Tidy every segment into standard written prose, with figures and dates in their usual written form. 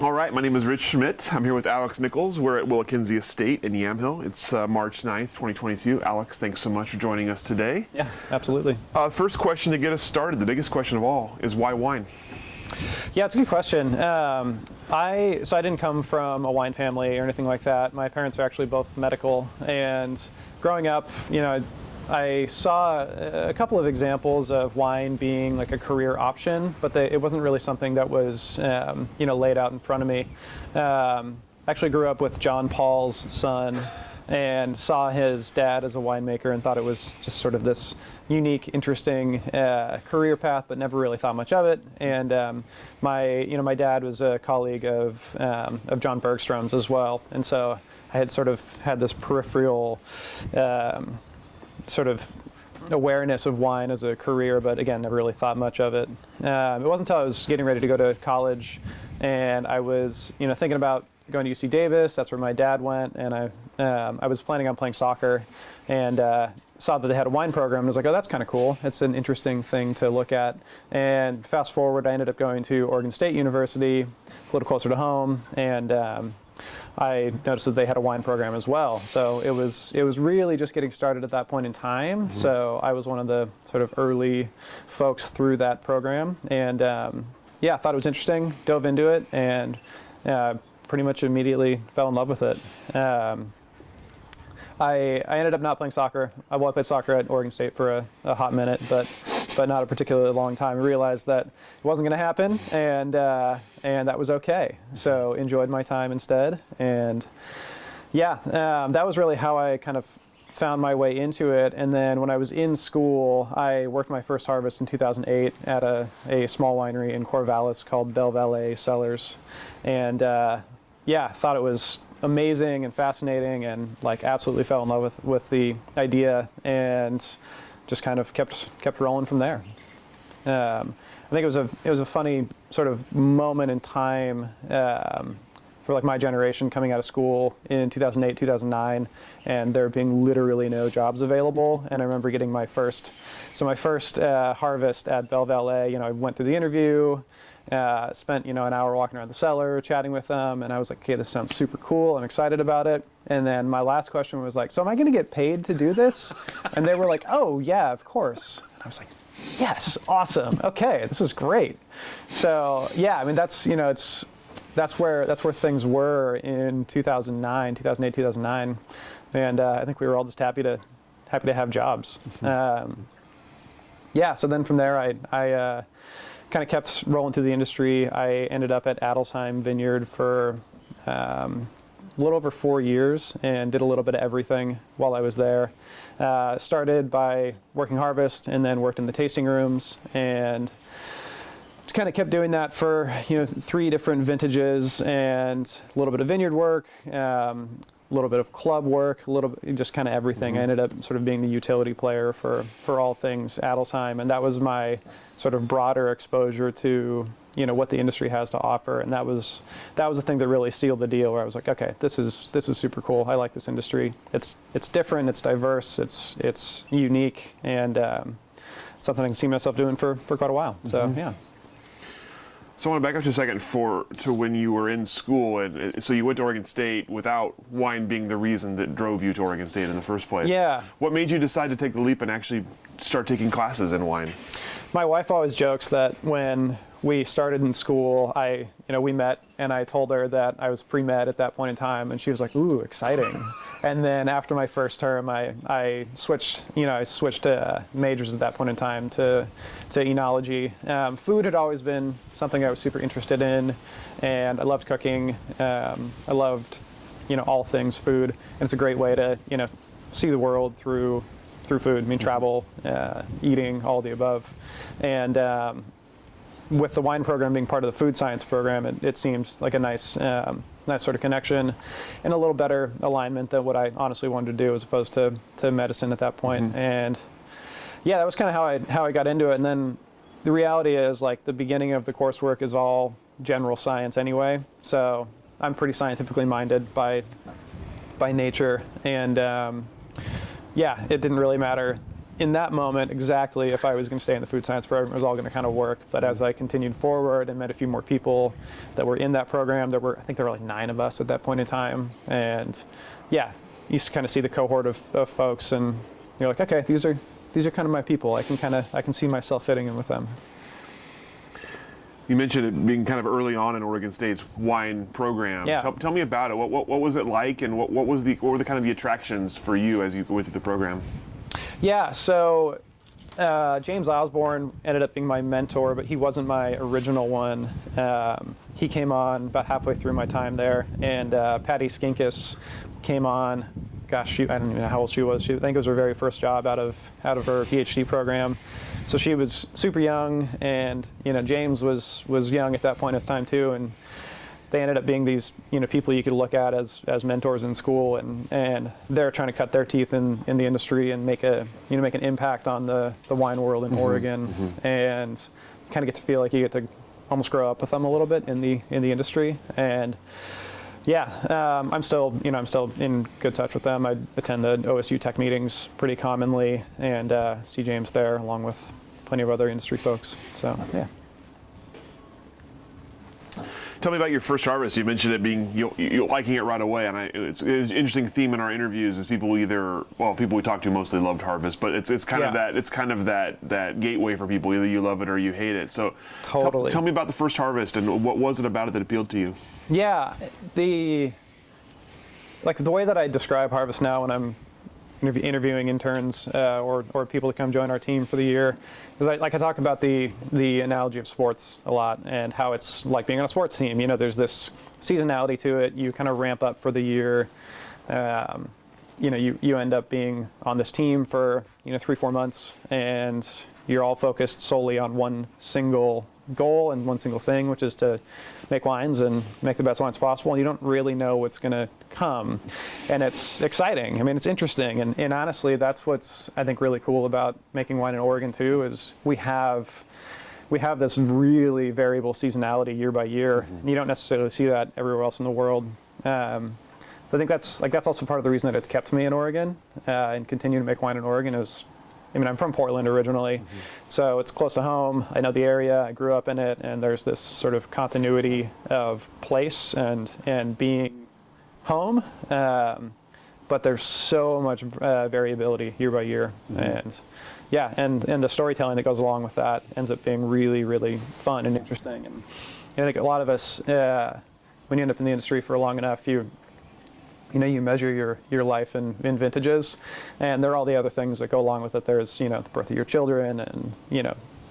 All right, my name is Rich Schmidt. I'm here with Alex Nichols. We're at WillaKenzie Estate in Yamhill. It's March 9th, 2022. Alex, thanks so much for joining us today. Yeah, absolutely. First question to get us started, the biggest question of all, is why wine? Yeah, it's a good question. I didn't come from a wine family or anything like that. My parents are actually both medical, and growing up, I saw a couple of examples of wine being like a career option, but it wasn't really something that was laid out in front of me. Actually grew up with John Paul's son and saw his dad as a winemaker and thought it was just sort of this unique, interesting career path, but never really thought much of it. And my dad was a colleague of John Bergstrom's as well, and so I had sort of had this peripheral sort of awareness of wine as a career, but again, never really thought much of it. It wasn't until I was getting ready to go to college, and I was thinking about going to UC Davis. That's where my dad went, and I was planning on playing soccer, and saw that they had a wine program. I was like, oh, that's kind of cool. It's an interesting thing to look at. And fast forward, I ended up going to Oregon State University. It's a little closer to home, and I noticed that they had a wine program as well. So it was really just getting started at that point in time. Mm-hmm. So I was one of the sort of early folks through that program, and I thought it was interesting, dove into it, and pretty much immediately fell in love with it. I ended up not playing soccer. I played soccer at Oregon State for a hot minute, but not a particularly long time. I realized that it wasn't going to happen, and that was okay. So enjoyed my time instead, and that was really how I kind of found my way into it. And then when I was in school, I worked my first harvest in 2008 at a small winery in Corvallis called Belle Vallée Cellars, and thought it was amazing and fascinating, and like absolutely fell in love with the idea, and just kind of kept rolling from there. I think it was a funny sort of moment in time for like my generation coming out of school in 2008, 2009, and there being literally no jobs available. And I remember getting my first harvest at Belle Vallée. I went through the interview, spent an hour walking around the cellar, chatting with them, and I was like, okay, this sounds super cool. I'm excited about it. And then my last question was like, so am I going to get paid to do this? And they were like, oh yeah, of course. And I was like, yes, awesome. Okay, this is great. So yeah, I mean that's where things were in 2008, 2009, and I think we were all just happy to have jobs. Mm-hmm. So then from there, I kind of kept rolling through the industry. I ended up at Adelsheim Vineyard for a little over 4 years and did a little bit of everything while I was there. Started by working harvest and then worked in the tasting rooms, and just kind of kept doing that for 3 different vintages and a little bit of vineyard work, a little bit of club work, just kind of everything. Mm-hmm. I ended up sort of being the utility player for all things Adelsheim, and that was my sort of broader exposure to what the industry has to offer. And that was the thing that really sealed the deal, where I was like, okay, this is super cool. I like this industry. It's different, it's diverse, it's unique, and something I can see myself doing for quite a while. So mm-hmm. Yeah. So I want to back up just a second to when you were in school, and so you went to Oregon State without wine being the reason that drove you to Oregon State in the first place. Yeah. What made you decide to take the leap and actually start taking classes in wine? My wife always jokes that when we started in school, we met, and I told her that I was pre-med at that point in time, and she was like, ooh, exciting. And then after my first term, I switched majors at that point in time to enology. Food had always been something I was super interested in, and I loved cooking. I loved, all things food, and it's a great way to, see the world through food. I mean, travel, eating, all the above. And with the wine program being part of the food science program, it seemed like a nice sort of connection and a little better alignment than what I honestly wanted to do as opposed to medicine at that point. Mm-hmm. And yeah, that was kind of how I got into it. And then the reality is, like, the beginning of the coursework is all general science anyway. So I'm pretty scientifically minded by nature. And it didn't really matter in that moment exactly if I was going to stay in the food science program, it was all going to kind of work. But as I continued forward and met a few more people that were in that program, I think there were like 9 of us at that point in time. And yeah, you kind of see the cohort of folks, and you're like, okay, these are kind of my people. I can see myself fitting in with them. You mentioned it being kind of early on in Oregon State's wine program. Yeah. Tell me about it. What was it like, and what were the kind of the attractions for you as you went through the program? Yeah, so James Osborne ended up being my mentor, but he wasn't my original one. He came on about halfway through my time there, and Patty Skinkis came on. Gosh, I don't even know how old she was. I think it was her very first job out of her PhD program. So she was super young, and James was young at that point in time too, and they ended up being these people you could look at as mentors in school, and they're trying to cut their teeth in the industry and make an impact on the wine world in Oregon, and kind of get to feel like you get to almost grow up with them a little bit in the industry. And yeah, I'm still in good touch with them. I attend the OSU Tech meetings pretty commonly, and see James there along with plenty of other industry folks. So yeah. Tell me about your first harvest. You mentioned it being you liking it right away, and it's an interesting theme in our interviews. Is people we talk to mostly loved harvest, but it's kind of that gateway for people. Either you love it or you hate it. So totally. Tell me about the first harvest, and what was it about it that appealed to you? Yeah, the way that I describe harvest now when I'm interviewing interns or people to come join our team for the year, is I talk about the analogy of sports a lot, and how it's like being on a sports team. There's this seasonality to it. You kind of ramp up for the year. You end up being on this team for 3-4 months, and you're all focused solely on one single goal and one single thing, which is to make wines and make the best wines possible. And you don't really know what's going to come, and it's exciting. I mean, it's interesting, and honestly, that's what's I think really cool about making wine in Oregon too. Is we have this really variable seasonality year by year, and you don't necessarily see that everywhere else in the world. So I think that's also part of the reason that it's kept me in Oregon and continue to make wine in Oregon is. I'm from Portland originally, so it's close to home. I know the area. I grew up in it, and there's this sort of continuity of place and being home. But there's so much variability year by year, and the storytelling that goes along with that ends up being really, really fun and interesting. And I think a lot of us, when you end up in the industry for long enough, you measure your life in vintages, and there are all the other things that go along with it. There's, the birth of your children and,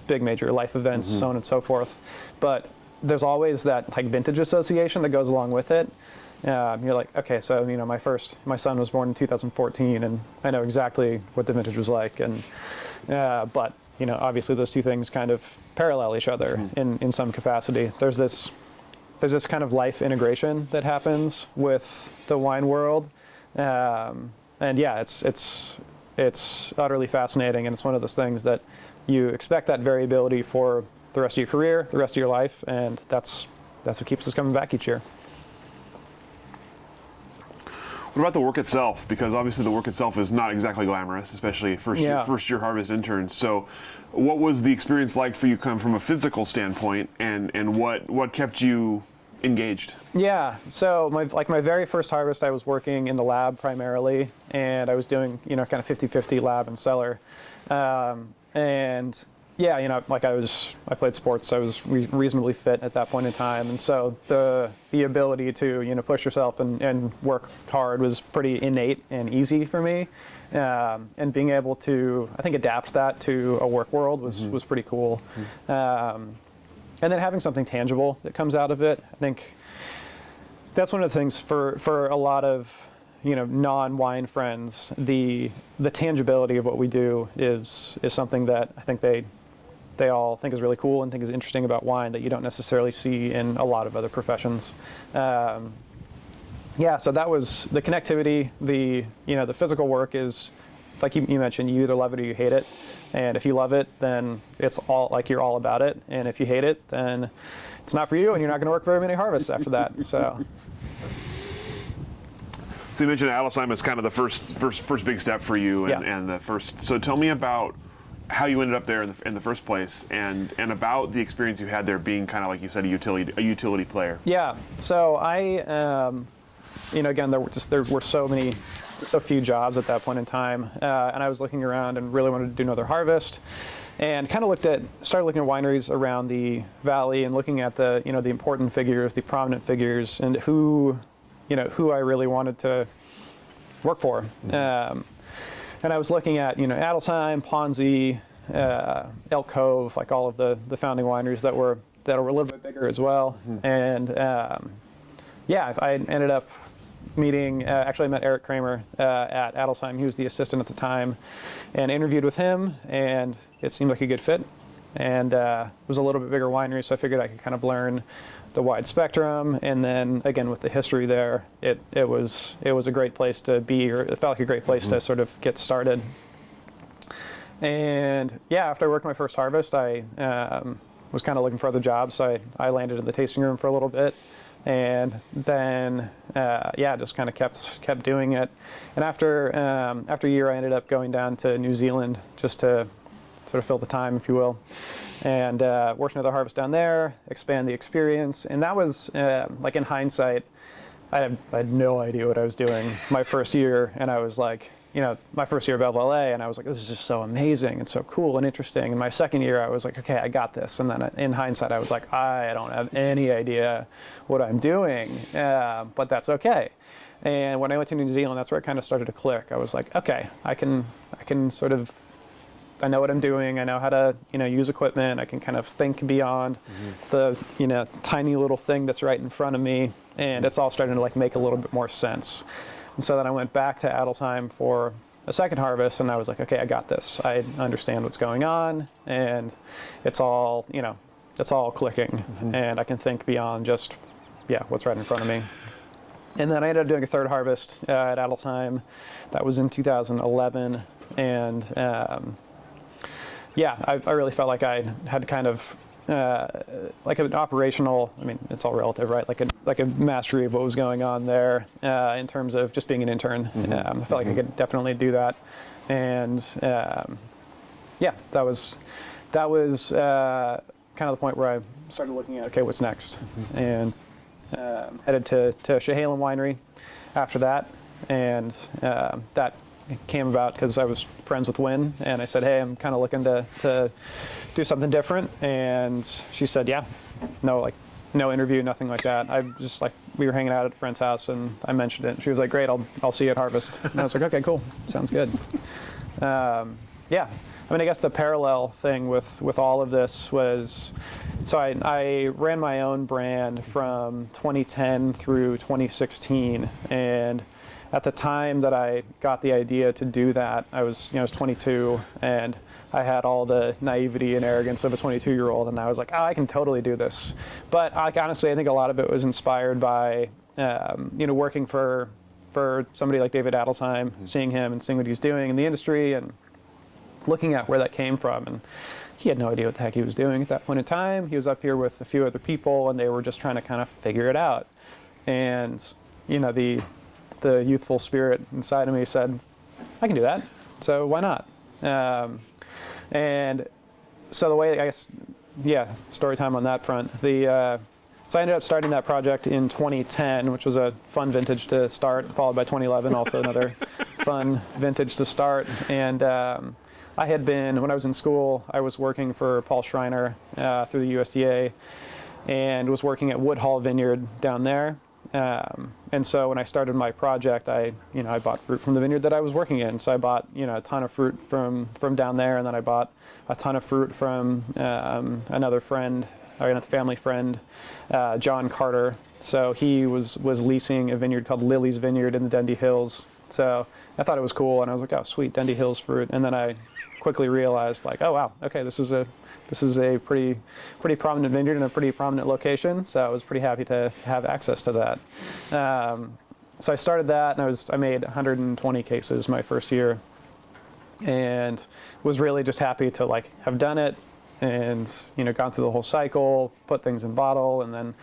big major life events, so on and so forth. But there's always that vintage association that goes along with it. You're like, okay, so, my son was born in 2014, and I know exactly what the vintage was like. And, but, obviously those two things kind of parallel each other in some capacity. There's this kind of life integration that happens with the wine world, and yeah, it's utterly fascinating, and it's one of those things that you expect that variability for the rest of your career, the rest of your life, and that's what keeps us coming back each year. What about the work itself? Because obviously the work itself is not exactly glamorous, especially first year harvest interns. So what was the experience like for you come from a physical standpoint, and what kept you engaged? Yeah, so my very first harvest, I was working in the lab primarily, and I was doing kind of 50-50 lab and cellar, and yeah, I played sports, so I was reasonably fit at that point in time, and so the ability to push yourself and work hard was pretty innate and easy for me, and being able to I think adapt that to a work world was pretty cool. And then having something tangible that comes out of it, I think that's one of the things for a lot of non-wine friends. The tangibility of what we do is something that I think they all think is really cool and think is interesting about wine that you don't necessarily see in a lot of other professions. So that was the connectivity. The physical work is, like you mentioned, you either love it or you hate it. And if you love it, then it's all you're all about it. And if you hate it, then it's not for you, and you're not going to work very many harvests after that. So So you mentioned Adelsheim as kind of the first big step for you, and, Yeah. and the first. So tell me about how you ended up there in the first place, and about the experience you had there, being kind of like you said, a utility player. Yeah. So again, there were so few jobs at that point in time, and I was looking around and really wanted to do another harvest, and kind of started looking at wineries around the valley and looking at the important figures, the prominent figures, and who I really wanted to work for. And I was looking at Adelsheim, Ponzi, Elk Cove, like all of the founding wineries that were a little bit bigger as well. And I ended up meeting. Actually, I met Eric Kramer at Adelsheim. He was the assistant at the time, and interviewed with him, and it seemed like a good fit. And it was a little bit bigger winery, so I figured I could kind of learn the wide spectrum, and then again with the history there, it was a great place to be, or it felt like a great place to sort of get started. And after I worked my first harvest, I was kind of looking for other jobs, so I landed in the tasting room for a little bit, and then just kind of kept doing it. And after a year, I ended up going down to New Zealand just to sort of fill the time, if you will, and worked another harvest down there, expand the experience. And that was, like in hindsight, I had no idea what I was doing my first year, and I was like, my first year of LLA, and I was like, this is just so amazing and so cool and interesting. And my second year, I was like, okay, I got this. And then in hindsight, I was like, I don't have any idea what I'm doing, but that's okay. And when I went to New Zealand, that's where it kind of started to click. I was like, okay, I can sort of, I know what I'm doing. I know how to, use equipment. I can kind of think beyond the, tiny little thing that's right in front of me, and it's all starting to like make a little bit more sense. And so then I went back to Adelsheim for a second harvest, and I was like, okay, I got this. I understand what's going on, and it's all, it's all clicking, and I can think beyond just, what's right in front of me. And then I ended up doing a third harvest at Adelsheim. That was in 2011, and I really felt like I had kind of like an operational, I mean, it's all relative, right? Like a mastery of what was going on there in terms of just being an intern. I felt like I could definitely do that, and that was kind of the point where I started looking at, okay, what's next, and headed to Yamhill Winery after that, and that came about because I was friends with Win, and I said, hey, I'm kind of looking to do something different, and she said, no interview, nothing like that. I just like, we were hanging out at a friend's house, and I mentioned it, and she was like, great, I'll see you at Harvest. And I was like, okay, cool, sounds good. I mean, I guess the parallel thing with all of this was, so I ran my own brand from 2010 through 2016, and at the time that I got the idea to do that, I was 22, and I had all the naivety and arrogance of a 22-year-old, and I was like, oh, I can totally do this. But honestly, I think a lot of it was inspired by, working for somebody like David Adelsheim, seeing him and seeing what he's doing in the industry, and looking at where that came from. And he had no idea what the heck he was doing at that point in time. He was up here with a few other people, and they were just trying to kind of figure it out. And the youthful spirit inside of me said, I can do that, so why not? And so the way, I guess, story time on that front. So I ended up starting that project in 2010, which was a fun vintage to start, followed by 2011, also another fun vintage to start. And I had been, when I was in school, I was working for Paul Schreiner through the USDA, and was working at Woodhall Vineyard down there. And so when I started my project, I bought fruit from the vineyard that I was working in. So I bought, a ton of fruit from down there, and then I bought a ton of fruit from another family friend, John Carter. So he was leasing a vineyard called Lily's Vineyard in the Dundee Hills. So I thought it was cool, and I was like, oh, sweet, Dundee Hills fruit. And then I quickly realized, like, oh wow, okay, this is a pretty prominent vineyard in a pretty prominent location. So I was pretty happy to have access to that. So I started that, and I made 120 cases my first year, and was really just happy to like have done it, and gone through the whole cycle, put things in bottle, and then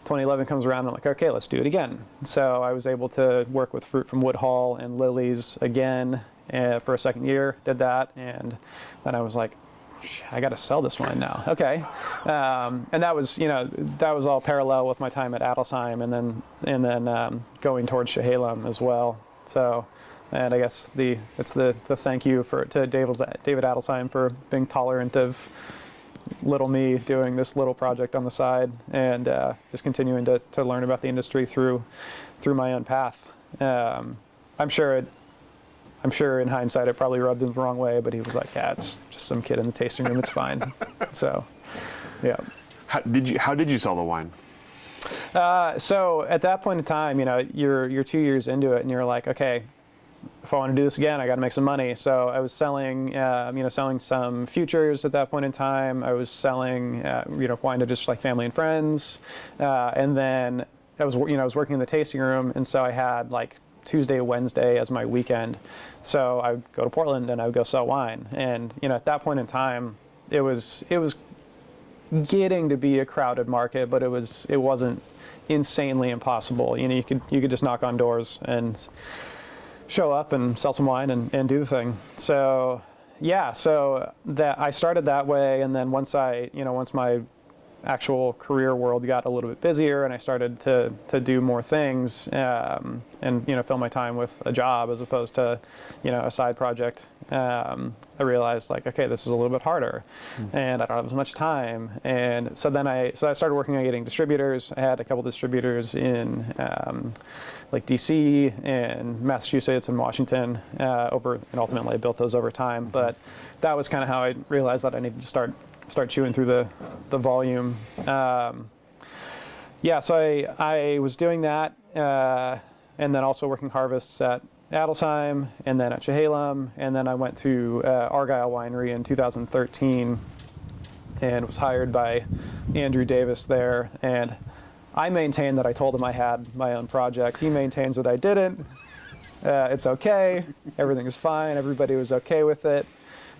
2011 comes around, and I'm like, okay, let's do it again. So I was able to work with fruit from Woodhall and lilies again for a second year, did that, and then I was like, I got to sell this wine now. Okay, and that was, that was all parallel with my time at Adelsheim, and then going towards Chehalem as well. So, and I guess it's the thank you to David Adelsheim for being tolerant of little me doing this little project on the side, and just continuing to learn about the industry through my own path. I'm sure in hindsight it probably rubbed him the wrong way, but he was like, yeah, it's just some kid in the tasting room, it's fine. So, yeah. How did you sell the wine? So at that point in time, you're 2 years into it, and you're like, okay, if I want to do this again, I got to make some money. So I was selling, selling some futures at that point in time. I was selling, wine to just like family and friends, and then I was working in the tasting room, and so I had like Tuesday, Wednesday as my weekend. So I would go to Portland and I would go sell wine. And, at that point in time, it was getting to be a crowded market, but it wasn't insanely impossible. You could just knock on doors and show up and sell some wine and do the thing. So yeah, so that I started that way. And then once my actual career world got a little bit busier and I started to do more things, and fill my time with a job as opposed to a side project, I realized like, okay, this is a little bit harder, and I don't have as much time. And so then I started working on getting distributors. I had a couple distributors in like DC and Massachusetts and Washington, and ultimately I built those over time. But that was kind of how I realized that I needed to start chewing through the volume. So I was doing that, and then also working harvests at Adelsheim, and then at Chehalem, and then I went to Argyle Winery in 2013 and was hired by Andrew Davis there. And I maintain that I told him I had my own project. He maintains that I didn't. It's okay. Everything is fine. Everybody was okay with it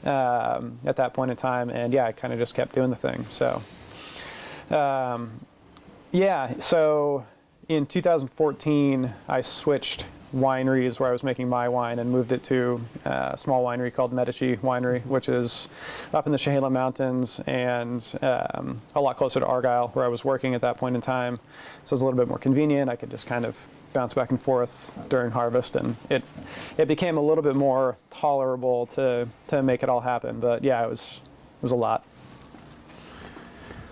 at that point in time. And yeah, I kind of just kept doing the thing. So, so in 2014, I switched wineries where I was making my wine and moved it to a small winery called Medici Winery, which is up in the Chehalem Mountains and a lot closer to Argyle, where I was working at that point in time. So it was a little bit more convenient. I could just kind of bounce back and forth during harvest, and it became a little bit more tolerable to make it all happen. But yeah, it was a lot.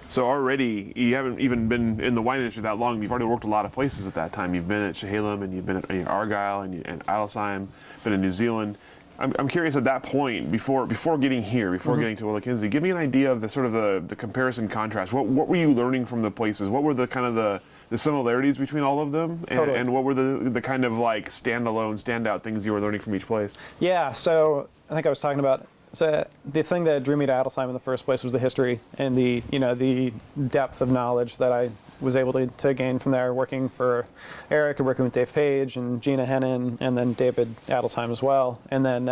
So already, you haven't even been in the wine industry that long. You've already worked a lot of places at that time. You've been at Chehalem, and you've been at Argyle, and Adelsheim, been in New Zealand. I'm curious at that point, before getting here, getting to WillaKenzie, give me an idea of the sort of the comparison contrast. What were you learning from the places? What were the kind of the similarities between all of them? And, Totally. and what were the kind of like standout things you were learning from each place? Yeah, so I think I was talking about, so the thing that drew me to Adelsheim in the first place was the history and the depth of knowledge that I was able to gain from there, working for Eric and working with Dave Page and Gina Hennon, and then David Adelsheim as well. And then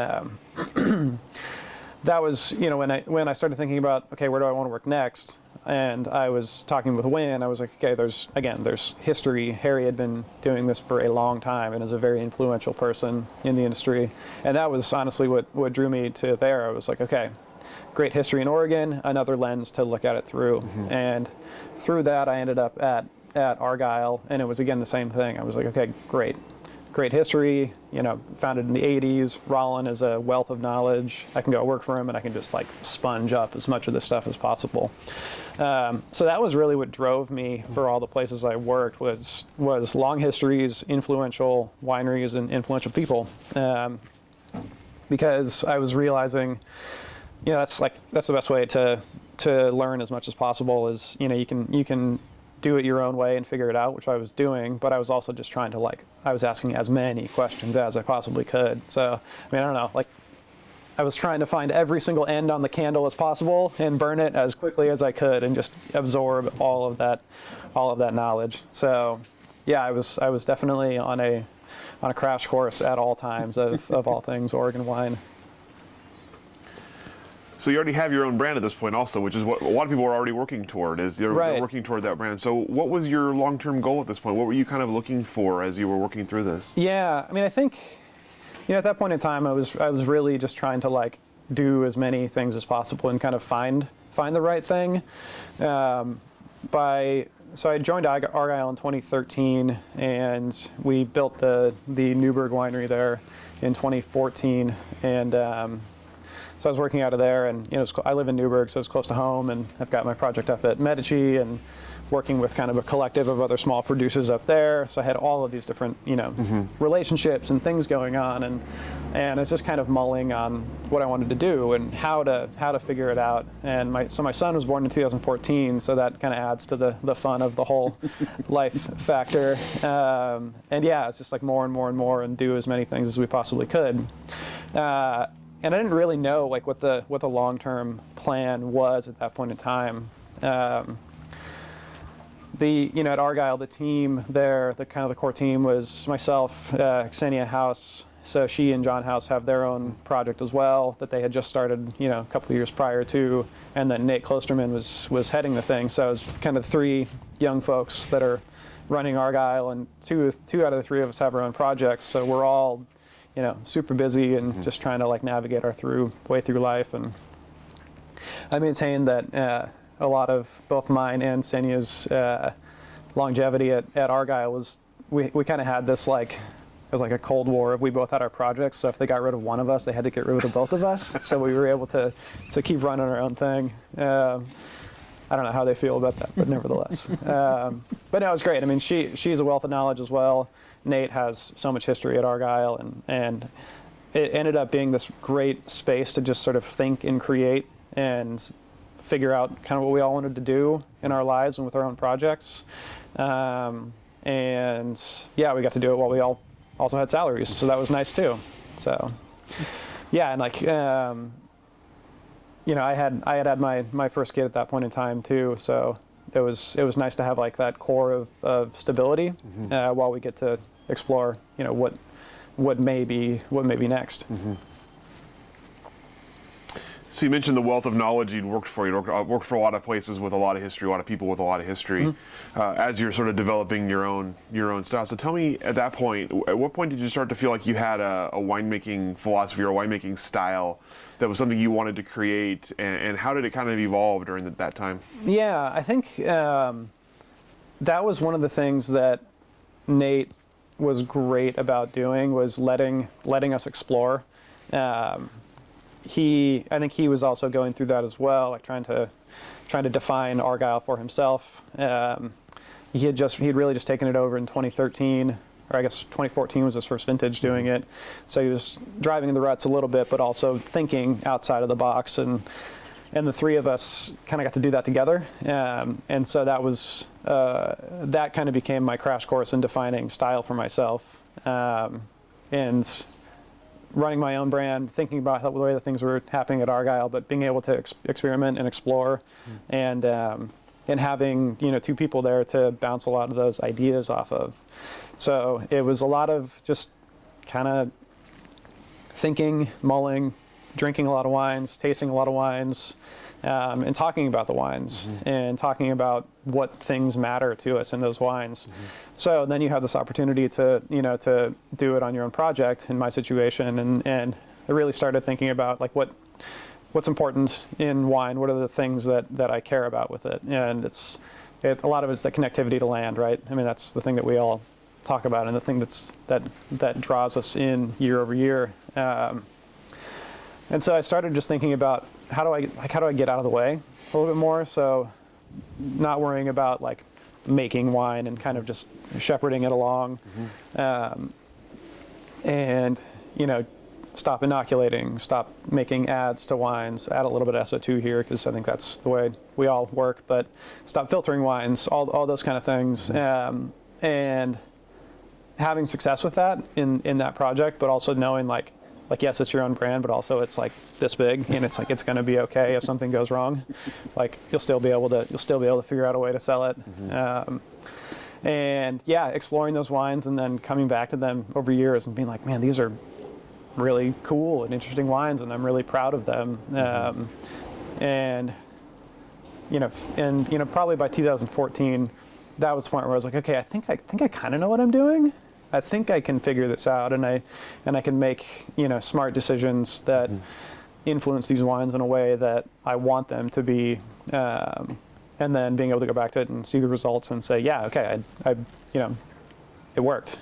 that was, when I started thinking about, okay, where do I want to work next? And I was talking with Win, I was like, okay, there's history. Harry had been doing this for a long time and is a very influential person in the industry. And that was honestly what drew me to there. I was like, okay, great history in Oregon, another lens to look at it through. Mm-hmm. And through that, I ended up at Argyle, and it was again the same thing. I was like, okay, great history, founded in the 80s. Rollin is a wealth of knowledge. I can go work for him, and I can just like sponge up as much of this stuff as possible. So that was really what drove me for all the places I worked, was long histories, influential wineries, and influential people. Because I was realizing, that's the best way to learn as much as possible is, you can do it your own way and figure it out, which I was doing, but I was also just trying to I was asking as many questions as I possibly could. So, I don't know, I was trying to find every single end on the candle as possible and burn it as quickly as I could and just absorb all of that knowledge. So, yeah, I was definitely on a crash course at all times of all things Oregon wine. So you already have your own brand at this point also, which is what a lot of people are already working toward, is they're working toward that brand. So what was your long-term goal at this point? What were you kind of looking for as you were working through this? Yeah, I mean, I think, at that point in time, I was really just trying to like do as many things as possible and kind of find the right thing. So I joined Argyle in 2013, and we built the Newburgh Winery there in 2014, and so I was working out of there, and I live in Newburgh, so it's close to home, and I've got my project up at Medici, and working with kind of a collective of other small producers up there. So I had all of these different, relationships and things going on, and it's just kind of mulling on what I wanted to do and how to figure it out. And my son was born in 2014, so that kind of adds to the fun of the whole life factor. And yeah, it's just like more and more and more, and do as many things as we possibly could. And I didn't really know like what the long-term plan was at that point in time. At Argyle, the team there, the core team was myself, Ksenia House. So she and John House have their own project as well that they had just started, a couple of years prior to, and then Nate Klosterman was heading the thing. So it was kind of 3 young folks that are running Argyle, and two out of the 3 of us have our own projects. So we're all super busy and just trying to like navigate our way through life. And I maintain that a lot of both mine and Ksenia's longevity at Argyle was we kind of had this like, it was like a Cold War if we both had our projects. So if they got rid of one of us, they had to get rid of both of us. So we were able to keep running our own thing. I don't know how they feel about that, but nevertheless. But no, it was great. I mean, she's a wealth of knowledge as well. Nate has so much history at Argyle, and it ended up being this great space to just sort of think and create and figure out kind of what we all wanted to do in our lives and with our own projects. And yeah, we got to do it while we all also had salaries, so that was nice too. So yeah, and like I had my first kid at that point in time too, so it was nice to have like that core of stability while we get to explore what may be next. So you mentioned the wealth of knowledge you'd worked for. You worked for a lot of places with a lot of history, a lot of people with a lot of history, as you're sort of developing your own style. So tell me, at that point, at what point did you start to feel like you had a winemaking philosophy or a winemaking style that was something you wanted to create, and how did it kind of evolve during that time? Yeah, I think that was one of the things that Nate was great about doing, was letting us explore. I think he was also going through that as well, like trying to define Argyle for himself. He had really just taken it over in 2013, or I guess 2014 was his first vintage doing it. So he was driving in the ruts a little bit, but also thinking outside of the box. And the 3 of us kind of got to do that together. And so that was that kind of became my crash course in defining style for myself. And running my own brand, thinking about the way that things were happening at Argyle, but being able to experiment and explore, and having 2 people there to bounce a lot of those ideas off of. So it was a lot of just kind of thinking, mulling, drinking a lot of wines, tasting a lot of wines, and talking about the wines, and talking about what things matter to us in those wines. So then you have this opportunity to do it on your own project. In my situation, and I really started thinking about like what's important in wine. What are the things that I care about with it? And a lot of it's the connectivity to land, right? I mean, that's the thing that we all talk about, and the thing that draws us in year over year. And so I started just thinking about how do I get out of the way a little bit more, so not worrying about like making wine and kind of just shepherding it along, and stop inoculating, stop making ads to wines, add a little bit of SO2 here because I think that's the way we all work, but stop filtering wines, all those kind of things, and having success with that in that project, but also knowing like yes, it's your own brand, but also it's like this big, and it's like it's going to be okay if something goes wrong. Like you'll still be able to figure out a way to sell it. And yeah, exploring those wines and then coming back to them over years and being like, man, these are really cool and interesting wines, and I'm really proud of them. And probably by 2014, that was the point where I was like, okay, I think I kind of know what I'm doing. I think I can figure this out, and I can make smart decisions that influence these wines in a way that I want them to be, and then being able to go back to it and see the results and say, yeah, okay, it worked.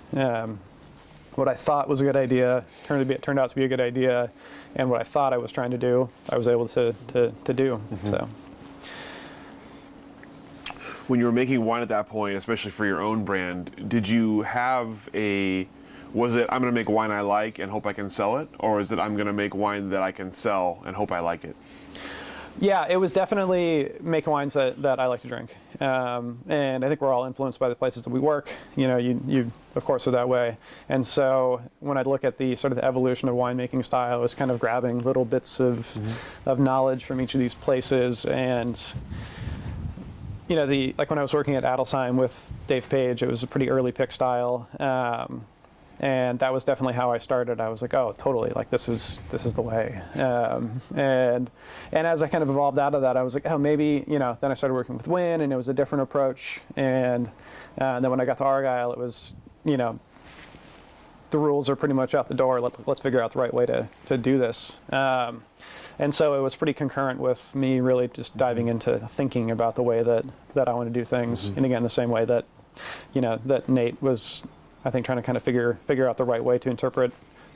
What I thought was a good idea turned out to be a good idea, and what I thought I was trying to do, I was able to do. So. When you were making wine at that point, especially for your own brand, did you have was it, I'm going to make wine I like and hope I can sell it? Or is it, I'm going to make wine that I can sell and hope I like it? Yeah, it was definitely making wines that I like to drink. And I think we're all influenced by the places that we work. You of course are that way. And so when I look at the sort of the evolution of winemaking style, it's kind of grabbing little bits of knowledge from each of these places. And like when I was working at Adelsheim with Dave Page, it was a pretty early pick style, and that was definitely how I started. I was like, oh, totally, like this is the way. And as I kind of evolved out of that, I was like, oh, maybe then I started working with Win, and it was a different approach. And then when I got to Argyle, it was the rules are pretty much out the door. Let's figure out the right way to do this. And so it was pretty concurrent with me really just diving into thinking about the way that I want to do things. And again, the same way that, that Nate was, I think, trying to kind of figure out the right way to interpret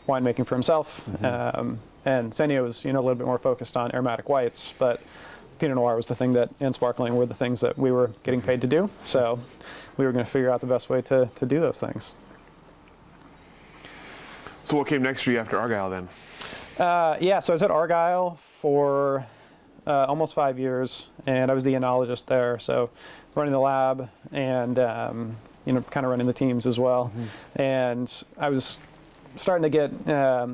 winemaking for himself. And Senio was, a little bit more focused on aromatic whites, but Pinot Noir was the thing and sparkling were the things that we were getting paid to do. So we were going to figure out the best way to do those things. So what came next for you after Argyle then? So I was at Argyle for almost 5 years, and I was the enologist there, so running the lab and kind of running the teams as well. And I was starting to get a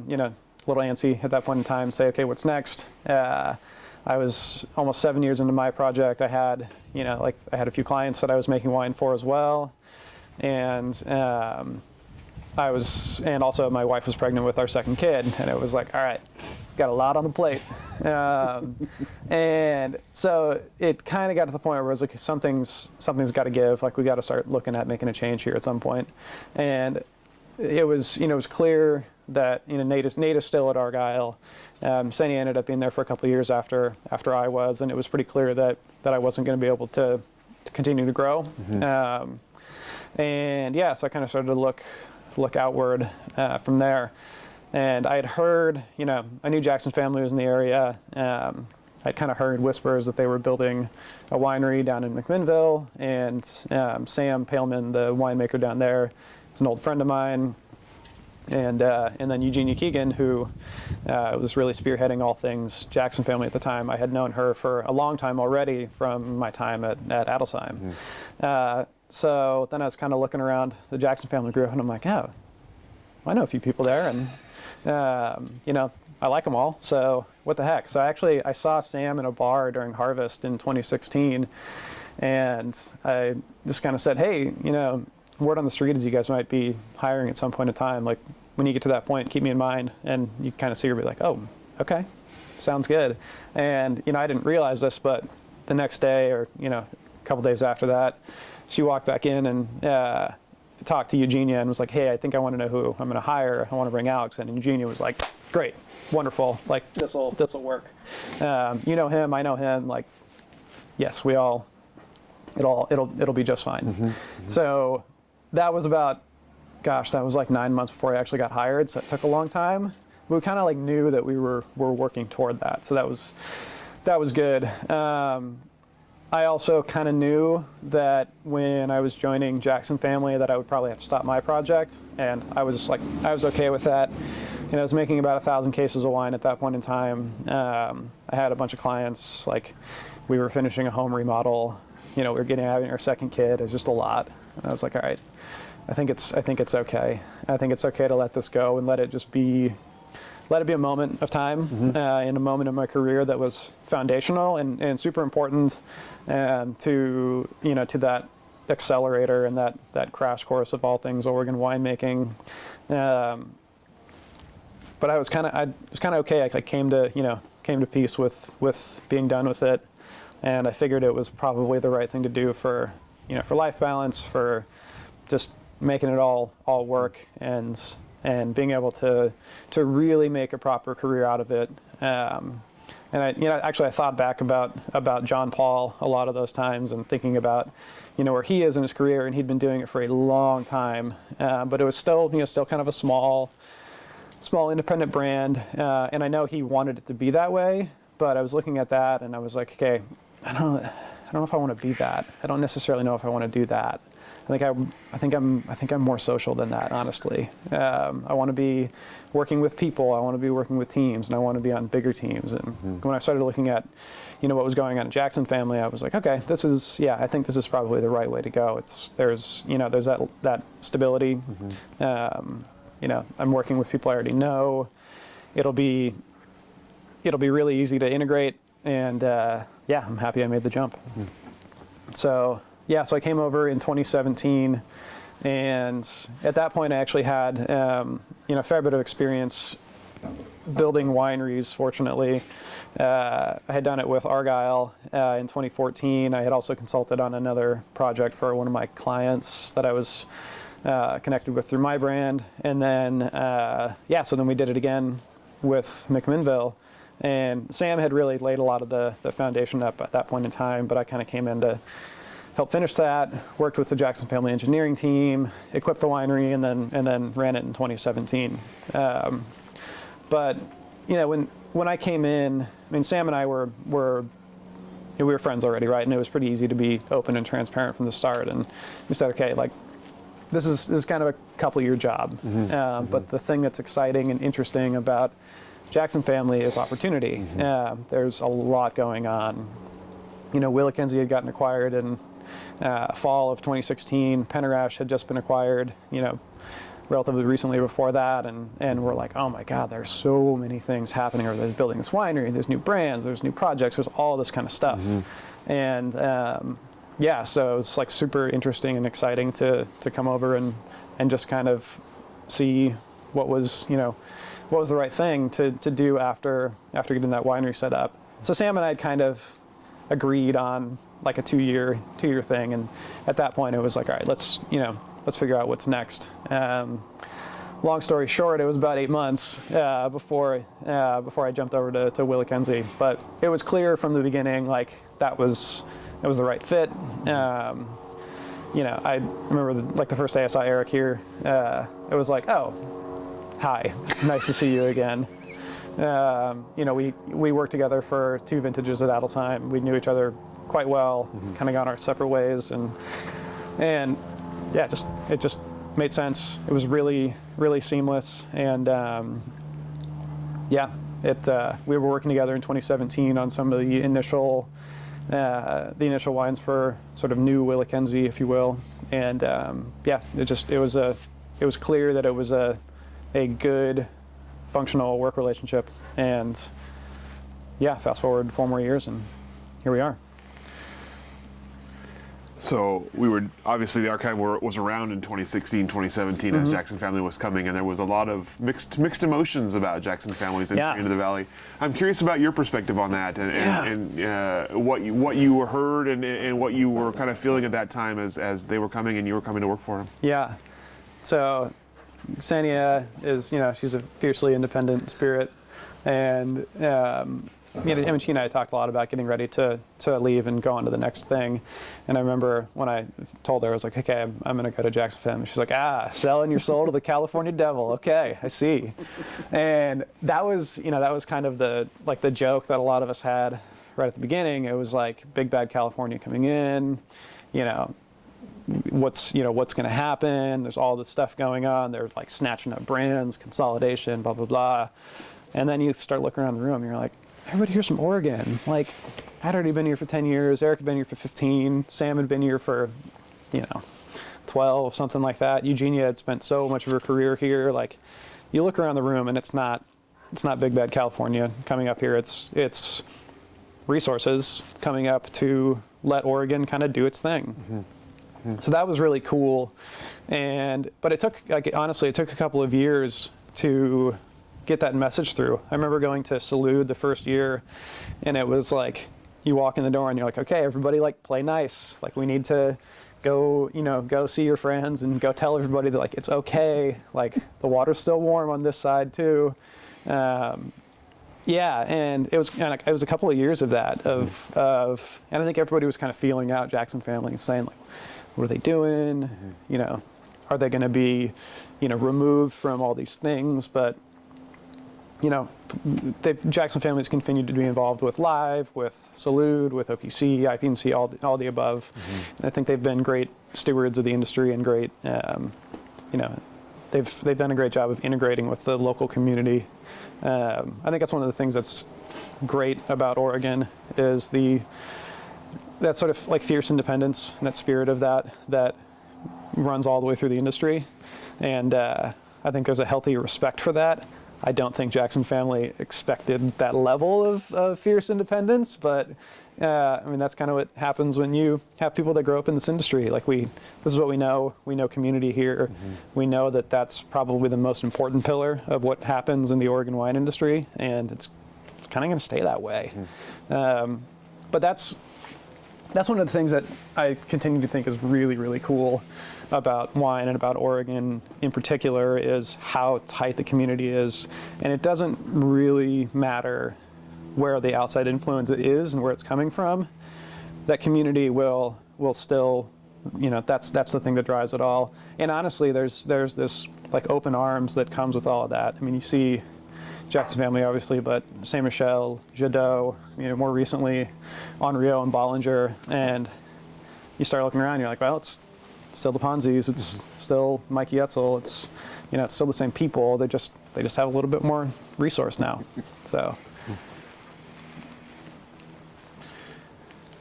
little antsy at that point in time. Say, okay, what's next? I was almost 7 years into my project. I had I had a few clients that I was making wine for as well, and and also my wife was pregnant with our second kid, and it was like, all right, got a lot on the plate. And so it kind of got to the point where it was like, something's got to give. Like, we got to start looking at making a change here at some point. And it was clear that Nate is still at Argyle. Senny ended up being there for a couple of years after I was, and it was pretty clear that I wasn't going to be able to continue to grow. And yeah, so I kind of started to look outward from there. And I had heard, I knew Jackson's family was in the area. I'd kind of heard whispers that they were building a winery down in McMinnville, and Sam Paleman, the winemaker down there, is an old friend of mine. And then Eugenia Keegan, who was really spearheading all things Jackson family at the time. I had known her for a long time already from my time at Adelsheim. So then I was kind of looking around the Jackson family group, and I'm like, oh, I know a few people there, and I like them all, so what the heck. So I saw Sam in a bar during Harvest in 2016, and I just kind of said, hey, word on the street is you guys might be hiring at some point in time. Like, when you get to that point, keep me in mind. And you kind of see her be like, oh, okay, sounds good. And I didn't realize this, but the next day, or a couple days after that, she walked back in and talked to Eugenia and was like, hey, I think I want to know who I'm going to hire. I want to bring Alex in. And Eugenia was like, great, wonderful, like this'll work. You know him, I know him, like, yes, it'll be just fine. So that was about, that was like 9 months before I actually got hired, so it took a long time. We kind of like knew that we were working toward that, so that was good. I also kind of knew that when I was joining Jackson family that I would probably have to stop my project, and I was okay with that. I was making about 1,000 cases of wine at that point in time. I had a bunch of clients, like we were finishing a home remodel, we were having our second kid. It was just a lot. And I was like, all right, I think it's okay. I think it's okay to let this go and let it be a moment of time, in a moment in my career that was foundational and super important, to that accelerator and that crash course of all things Oregon winemaking. but I was kind of okay. I came to peace with being done with it, and I figured it was probably the right thing to do for life balance, for just making it all work, and being able to really make a proper career out of it. And I thought back about John Paul a lot of those times, and thinking about where he is in his career, and he'd been doing it for a long time, but it was still kind of a small independent brand, and I know he wanted it to be that way, but I was looking at that and I was like, okay, I don't know if I want to be that. I don't necessarily know if I want to do that. I think I'm more social than that, honestly. I want to be working with people. I want to be working with teams, and I want to be on bigger teams. And when I started looking at, what was going on in Jackson Family, I was like, okay, I think this is probably the right way to go. There's that stability. I'm working with people I already know. It'll be really easy to integrate, and I'm happy I made the jump. So I came over in 2017, and at that point I actually had a fair bit of experience building wineries, fortunately. I had done it with Argyle in 2014. I had also consulted on another project for one of my clients that I was connected with through my brand. And then, so then we did it again with McMinnville. And Sam had really laid a lot of the foundation up at that point in time, but I kind of came in to help finish that, worked with the Jackson Family engineering team, equipped the winery, and then ran it in 2017. But when I came in, Sam and I were we were friends already, right? And it was pretty easy to be open and transparent from the start. And we said, okay, this is kind of a couple-year job. But the thing that's exciting and interesting about Jackson Family is opportunity. There's a lot going on. WillaKenzie had gotten acquired in fall of 2016. Penarash had just been acquired, relatively recently before that, and we're like, oh my God, there's so many things happening. Or there's building this winery, there's new brands, there's new projects, there's all this kind of stuff. And so it's super interesting and exciting to come over and just kind of see what was the right thing to do after getting that winery set up. So Sam and I had kind of agreed on a two-year thing, and at that point it was like, all right, let's figure out what's next. Long story short, it was about 8 months before I jumped over to WillaKenzie, but it was clear from the beginning that was the right fit. I remember the first day I saw Eric here, it was like, oh, hi, nice to see you again. We worked together for 2 vintages at Adelsheim. We knew each other quite well, kind of gone our separate ways, and it just made sense. It was really, really seamless, and we were working together in 2017 on some of the initial wines for sort of new WillaKenzie, if you will, and it was clear that it was a good functional work relationship, and fast forward 4 more years and here we are. So we were, obviously the archive was around in 2016, 2017 as Jackson Family was coming, and there was a lot of mixed emotions about Jackson Family's entry into the Valley. I'm curious about your perspective on that, and what you heard and what you were kind of feeling at that time as they were coming and you were coming to work for them. Yeah. So Sania is, she's a fiercely independent spirit, and she and I talked a lot about getting ready to leave and go on to the next thing. And I remember when I told her, I was like, okay, I'm going to go to Jackson Family. She's like, selling your soul to the California devil. Okay, I see. And that was kind of the joke that a lot of us had right at the beginning. It was like big bad California coming in, what's going to happen. There's all this stuff going on. They're snatching up brands, consolidation, blah, blah, blah. And then you start looking around the room and you're like, everybody here's from Oregon. I'd already been here for 10 years. Eric had been here for 15. Sam had been here for, 12, something like that. Eugenia had spent so much of her career here. You look around the room and it's not big bad California coming up here. It's resources coming up to let Oregon kind of do its thing. So that was really cool. But it took, honestly, it took a couple of years to get that message through. I remember going to Salud the first year, and it was like, you walk in the door and you're like, okay, everybody, like, play nice. Like, we need to go, go see your friends and go tell everybody that, like, it's okay. Like, the water's still warm on this side too. Yeah, and it was a couple of years of that, and I think everybody was kind of feeling out Jackson Family and saying, like, what are they doing? Are they going to be, removed from all these things? But, Jackson Family's continued to be involved with Live, with Salud, with OPC, IPNC, all the above. And I think they've been great stewards of the industry and great, they've done a great job of integrating with the local community. I think that's one of the things that's great about Oregon is that sort of like fierce independence and that spirit of that runs all the way through the industry. And I think there's a healthy respect for that. I don't think Jackson Family expected that level of fierce independence, but that's kind of what happens when you have people that grow up in this industry. Like this is what we know community here. We know that that's probably the most important pillar of what happens in the Oregon wine industry, and it's kind of going to stay that way. But that's one of the things that I continue to think is really, really cool about wine and about Oregon in particular is how tight the community is. And it doesn't really matter where the outside influence is and where it's coming from. That community will still, that's the thing that drives it all. And honestly, there's this like open arms that comes with all of that. I mean, you see Jackson Family, obviously, but Saint Michel, Jadot, more recently, Henriot and Bollinger, and you start looking around, you're like, well, it's still the Ponzis, it's still Mikey Etzel, it's still the same people. They just have a little bit more resource now.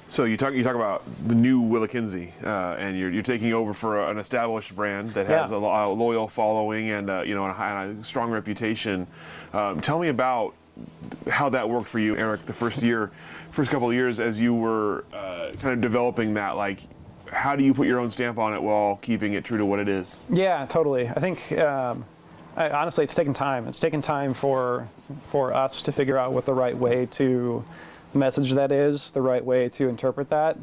So you talk about the new WillaKenzie, and you're taking over for an established brand that has a loyal following and a strong reputation. Tell me about how that worked for you, Eric. The first couple of years as you were kind of developing that, like, how do you put your own stamp on it while keeping it true to what it is? Yeah, totally. I think honestly, it's taken time. It's taken time for us to figure out what the right way to message that is, the right way to interpret that.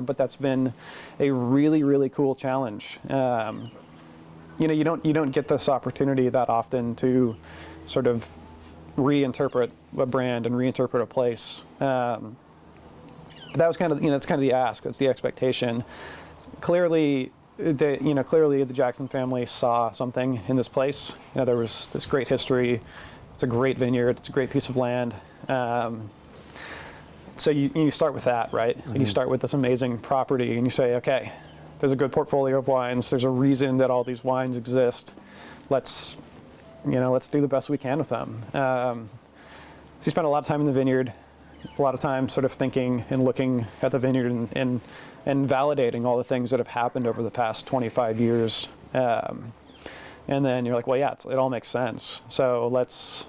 But that's been a really, really cool challenge. You don't get this opportunity that often to sort of reinterpret a brand and reinterpret a place. But that was kind of that's kind of the ask. That's the expectation. Clearly, the Jackson family saw something in this place. There was this great history. It's a great vineyard. It's a great piece of land. So you start with that, right? And you start with this amazing property, and you say, okay, there's a good portfolio of wines. There's a reason that all these wines exist. Let's do the best we can with them. So you spend a lot of time in the vineyard, a lot of time sort of thinking and looking at the vineyard and validating all the things that have happened over the past 25 years. And then you're like, well, yeah, it all makes sense. So let's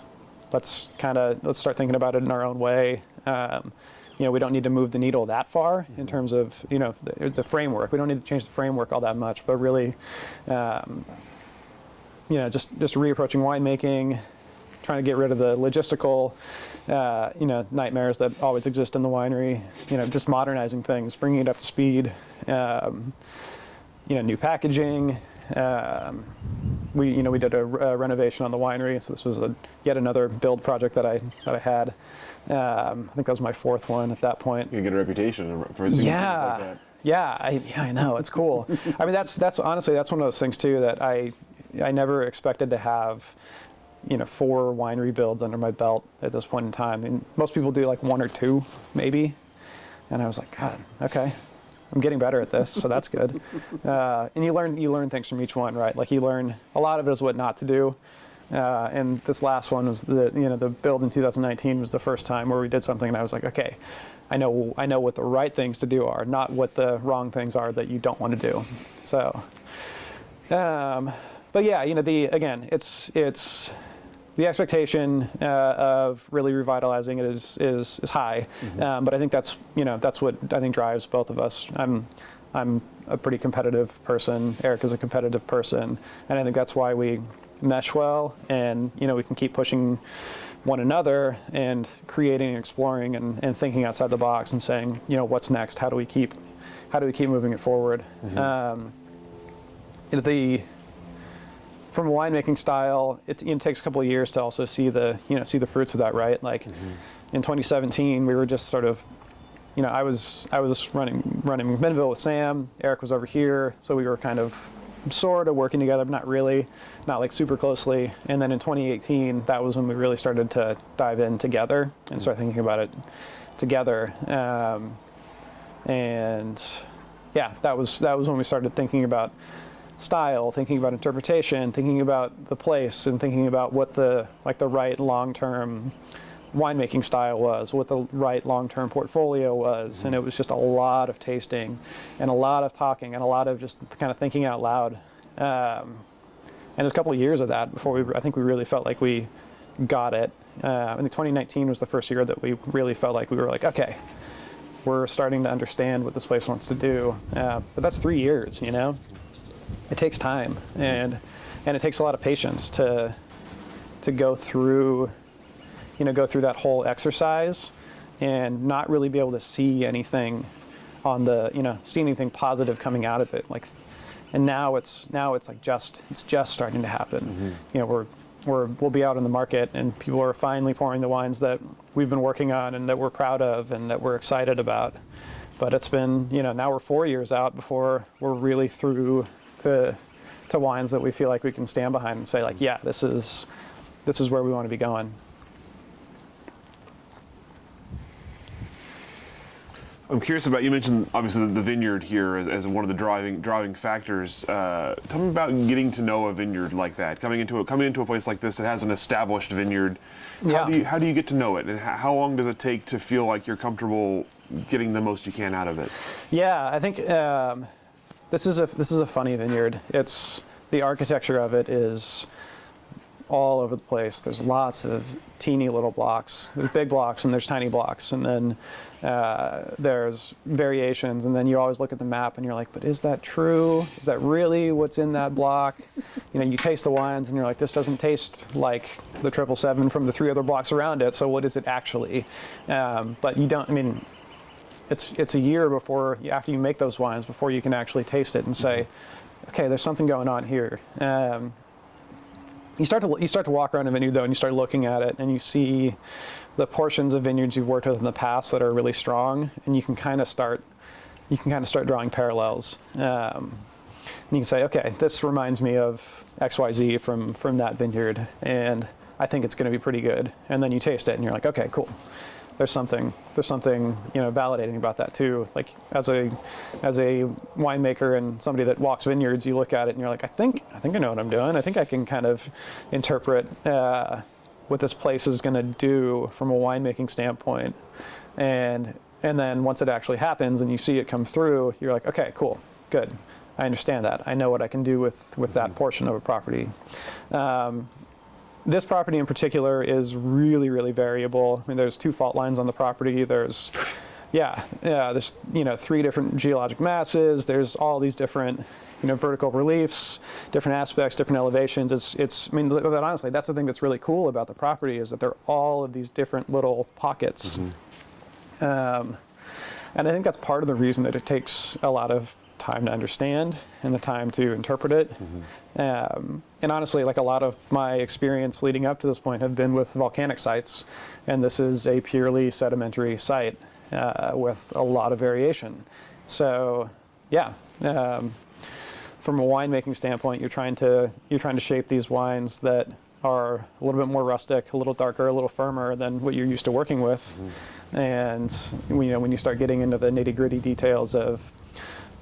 start thinking about it in our own way. We don't need to move the needle that far in terms of, the framework. We don't need to change the framework all that much, but really, just reapproaching winemaking, trying to get rid of the logistical, nightmares that always exist in the winery, just modernizing things, bringing it up to speed, new packaging. We did a renovation on the winery, so this was yet another build project that I had. I think that was my fourth one at that point. You get a reputation for things like that. Yeah, I know, it's cool. I mean, that's honestly, that's one of those things too that I never expected to have, 4 winery builds under my belt at this point in time. And most people do like 1 or 2, maybe. And I was like, God, okay, I'm getting better at this, so that's good. And you learn things from each one, right? Like you learn a lot of it is what not to do. And this last one was the build in 2019 was the first time where we did something, and I was like, okay, I know what the right things to do are, not what the wrong things are that you don't want to do. So, but yeah, it's the expectation of really revitalizing it is high, but I think that's what I think drives both of us. I'm a pretty competitive person. Eric is a competitive person, and I think that's why we mesh well, and we can keep pushing one another and creating and exploring and thinking outside the box and saying, what's next? How do we keep moving it forward? From a winemaking style, it takes a couple of years to also see the fruits of that, right? Like in 2017, we were just sort of, I was running Minville with Sam. Eric was over here, so we were kind of sort of working together, but not really, not like super closely. And then in 2018, that was when we really started to dive in together and start thinking about it together. And yeah, that was when we started thinking about style, thinking about interpretation, thinking about the place, and thinking about what the right long-term winemaking style was, what the right long-term portfolio was. And it was just a lot of tasting and a lot of talking and a lot of just kind of thinking out loud. And a couple of years of that before I think we really felt like we got it. I think 2019 was the first year that we really felt like we were like, okay, we're starting to understand what this place wants to do. But that's 3 years, It takes time, and it takes a lot of patience to go through that whole exercise and not really be able to see anything see anything positive coming out of it. And now it's like it's just starting to happen. We'll be out in the market and people are finally pouring the wines that we've been working on and that we're proud of and that we're excited about. But it's been, now we're 4 years out before we're really through to wines that we feel like we can stand behind and say like, yeah, this is where we want to be going. I'm curious about, you mentioned obviously the vineyard here as one of the driving factors. Tell me about getting to know a vineyard like that, coming into a place like this that has an established vineyard. How do you get to know it, and how long does it take to feel like you're comfortable getting the most you can out of it? Yeah, I think this is a funny vineyard. The architecture of it is all over the place. There's lots of teeny little blocks. There's big blocks and there's tiny blocks, and then there's variations, and then you always look at the map and you're like, but is that true? Is that really what's in that block? You taste the wines and you're like, this doesn't taste like the 777 from the 3 other blocks around it, so what is it actually? But you don't, it's a year after you make those wines before you can actually taste it and say, okay, there's something going on here. You start to walk around a vineyard though, and you start looking at it, and you see the portions of vineyards you've worked with in the past that are really strong, and you can kind of start drawing parallels. And you can say, okay, this reminds me of XYZ from that vineyard, and I think it's going to be pretty good. And then you taste it, and you're like, okay, cool. There's something validating about that too. Like as a winemaker and somebody that walks vineyards, you look at it and you're like, I think I know what I'm doing. I think I can kind of interpret what this place is going to do from a winemaking standpoint. And then once it actually happens and you see it come through, you're like, okay, cool, good. I understand that. I know what I can do with that portion of a property. This property in particular is really, really variable. There's 2 fault lines on the property. There's 3 different geologic masses. There's all these different, vertical reliefs, different aspects, different elevations. But honestly, that's the thing that's really cool about the property is that they're all of these different little pockets. And I think that's part of the reason that it takes a lot of time to understand and the time to interpret it. And honestly, like a lot of my experience leading up to this point have been with volcanic sites, and this is a purely sedimentary site with a lot of variation. So yeah, from a winemaking standpoint, you're trying to shape these wines that are a little bit more rustic, a little darker, a little firmer than what you're used to working with. And when you start getting into the nitty-gritty details of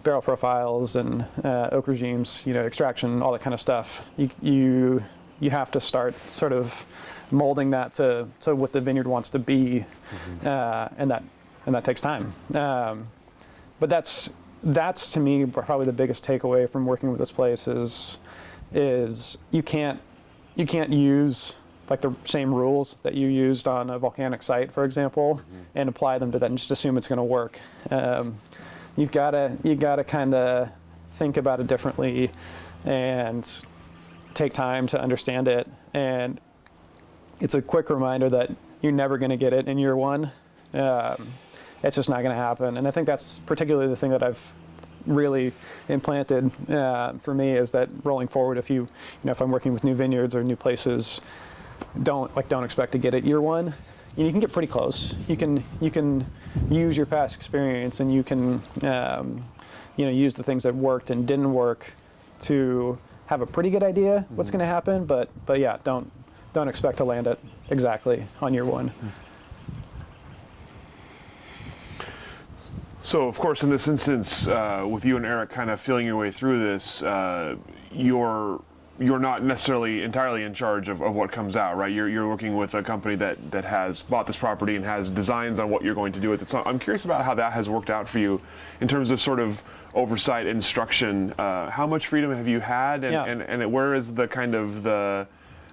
barrel profiles and oak regimes, extraction, all that kind of stuff, you have to start sort of molding that to what the vineyard wants to be, and that takes time. But that's to me probably the biggest takeaway from working with this place is you can't use like the same rules that you used on a volcanic site, for example, and apply them to that and just assume it's going to work. You gotta kind of think about it differently, and take time to understand it. And it's a quick reminder that you're never going to get it in year one. It's just not going to happen. And I think that's particularly the thing that I've really implanted for me, is that rolling forward, if if I'm working with new vineyards or new places, don't expect to get it year one. You can get pretty close. You can use your past experience, and you can use the things that worked and didn't work to have a pretty good idea what's going to happen. But yeah, don't expect to land it exactly on year one. So, of course, in this instance, with you and Eric kind of feeling your way through this, you're not necessarily entirely in charge of what comes out, right? You're working with a company that has bought this property and has designs on what you're going to do with it. So I'm curious about how that has worked out for you in terms of sort of oversight, instruction. How much freedom have you had, and where is the kind of the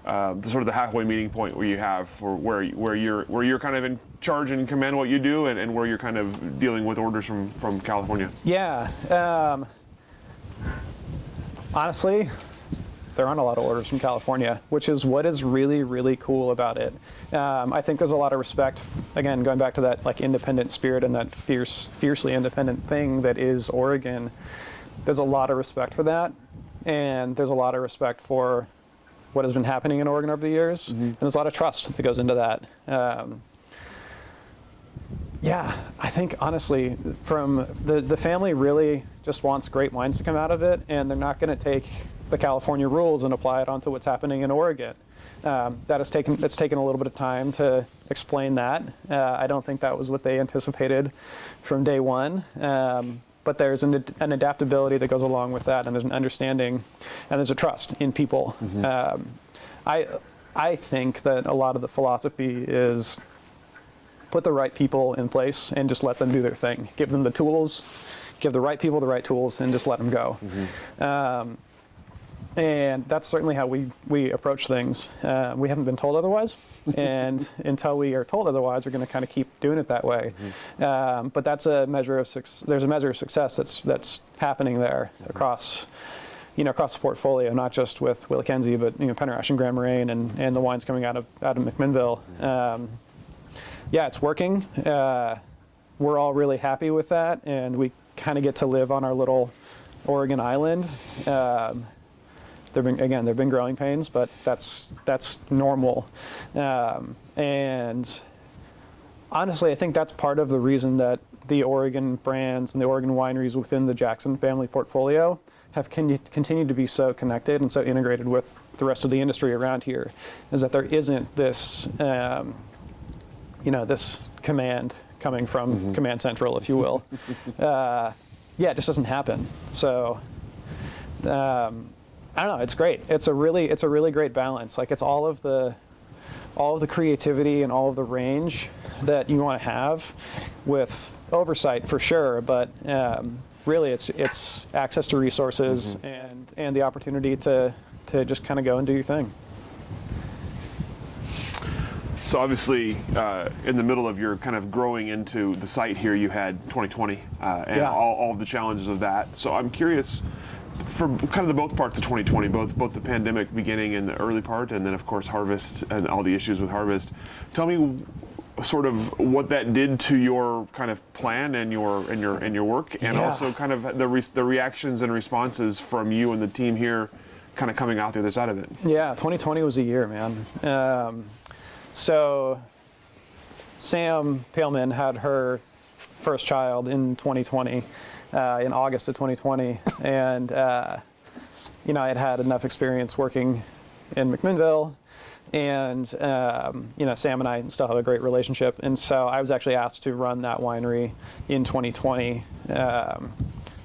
sort of the halfway meeting point where you have for where you're kind of in charge and command what you do, and where you're kind of dealing with orders from California? Yeah. Honestly, there aren't a lot of orders from California, which is what is really, really cool about it. I think there's a lot of respect, again, going back to that like independent spirit and that fiercely independent thing that is Oregon. There's a lot of respect for that, and there's a lot of respect for what has been happening in Oregon over the years, and there's a lot of trust that goes into that. Yeah, I think honestly, from the family really just wants great wines to come out of it, and they're not going to take the California rules and apply it onto what's happening in Oregon. It's taken a little bit of time to explain that. I don't think that was what they anticipated from day one. But there's an adaptability that goes along with that, and there's an understanding, and there's a trust in people. I think that a lot of the philosophy is put the right people in place and just let them do their thing. Give them the tools, give the right people the right tools, and just let them go. And that's certainly how we approach things. We haven't been told otherwise, and until we are told otherwise, we're going to kind of keep doing it that way. But that's a measure of there's a measure of success that's happening there across the portfolio, not just with WillaKenzie, but Penner-Ash and Grand Moraine and the wines coming out of McMinnville. Yeah, it's working. We're all really happy with that, and we kind of get to live on our little Oregon island. There've been growing pains, but that's normal. And honestly, I think that's part of the reason that the Oregon brands and the Oregon wineries within the Jackson family portfolio have continued to be so connected and so integrated with the rest of the industry around here, is that there isn't this, this command coming from Command Central, if you will. It just doesn't happen. So. I don't know. It's great. It's a really great balance. Like, it's all of the creativity and all of the range that you want to have, with oversight for sure. But really, it's access to resources and the opportunity to just kind of go and do your thing. So obviously, in the middle of your kind of growing into the site here, you had 2020 and all of the challenges of that. So I'm curious, for kind of the both parts of 2020, both the pandemic beginning in the early part, and then of course harvest and all the issues with harvest. Tell me sort of what that did to your kind of plan and your work, and also kind of the reactions and responses from you and the team here, kind of coming out the other side of it. Yeah, 2020 was a year, man. So Sam Paleman had her first child in 2020. In August of 2020, and I had enough experience working in McMinnville, and Sam and I still have a great relationship, and so I was actually asked to run that winery in 2020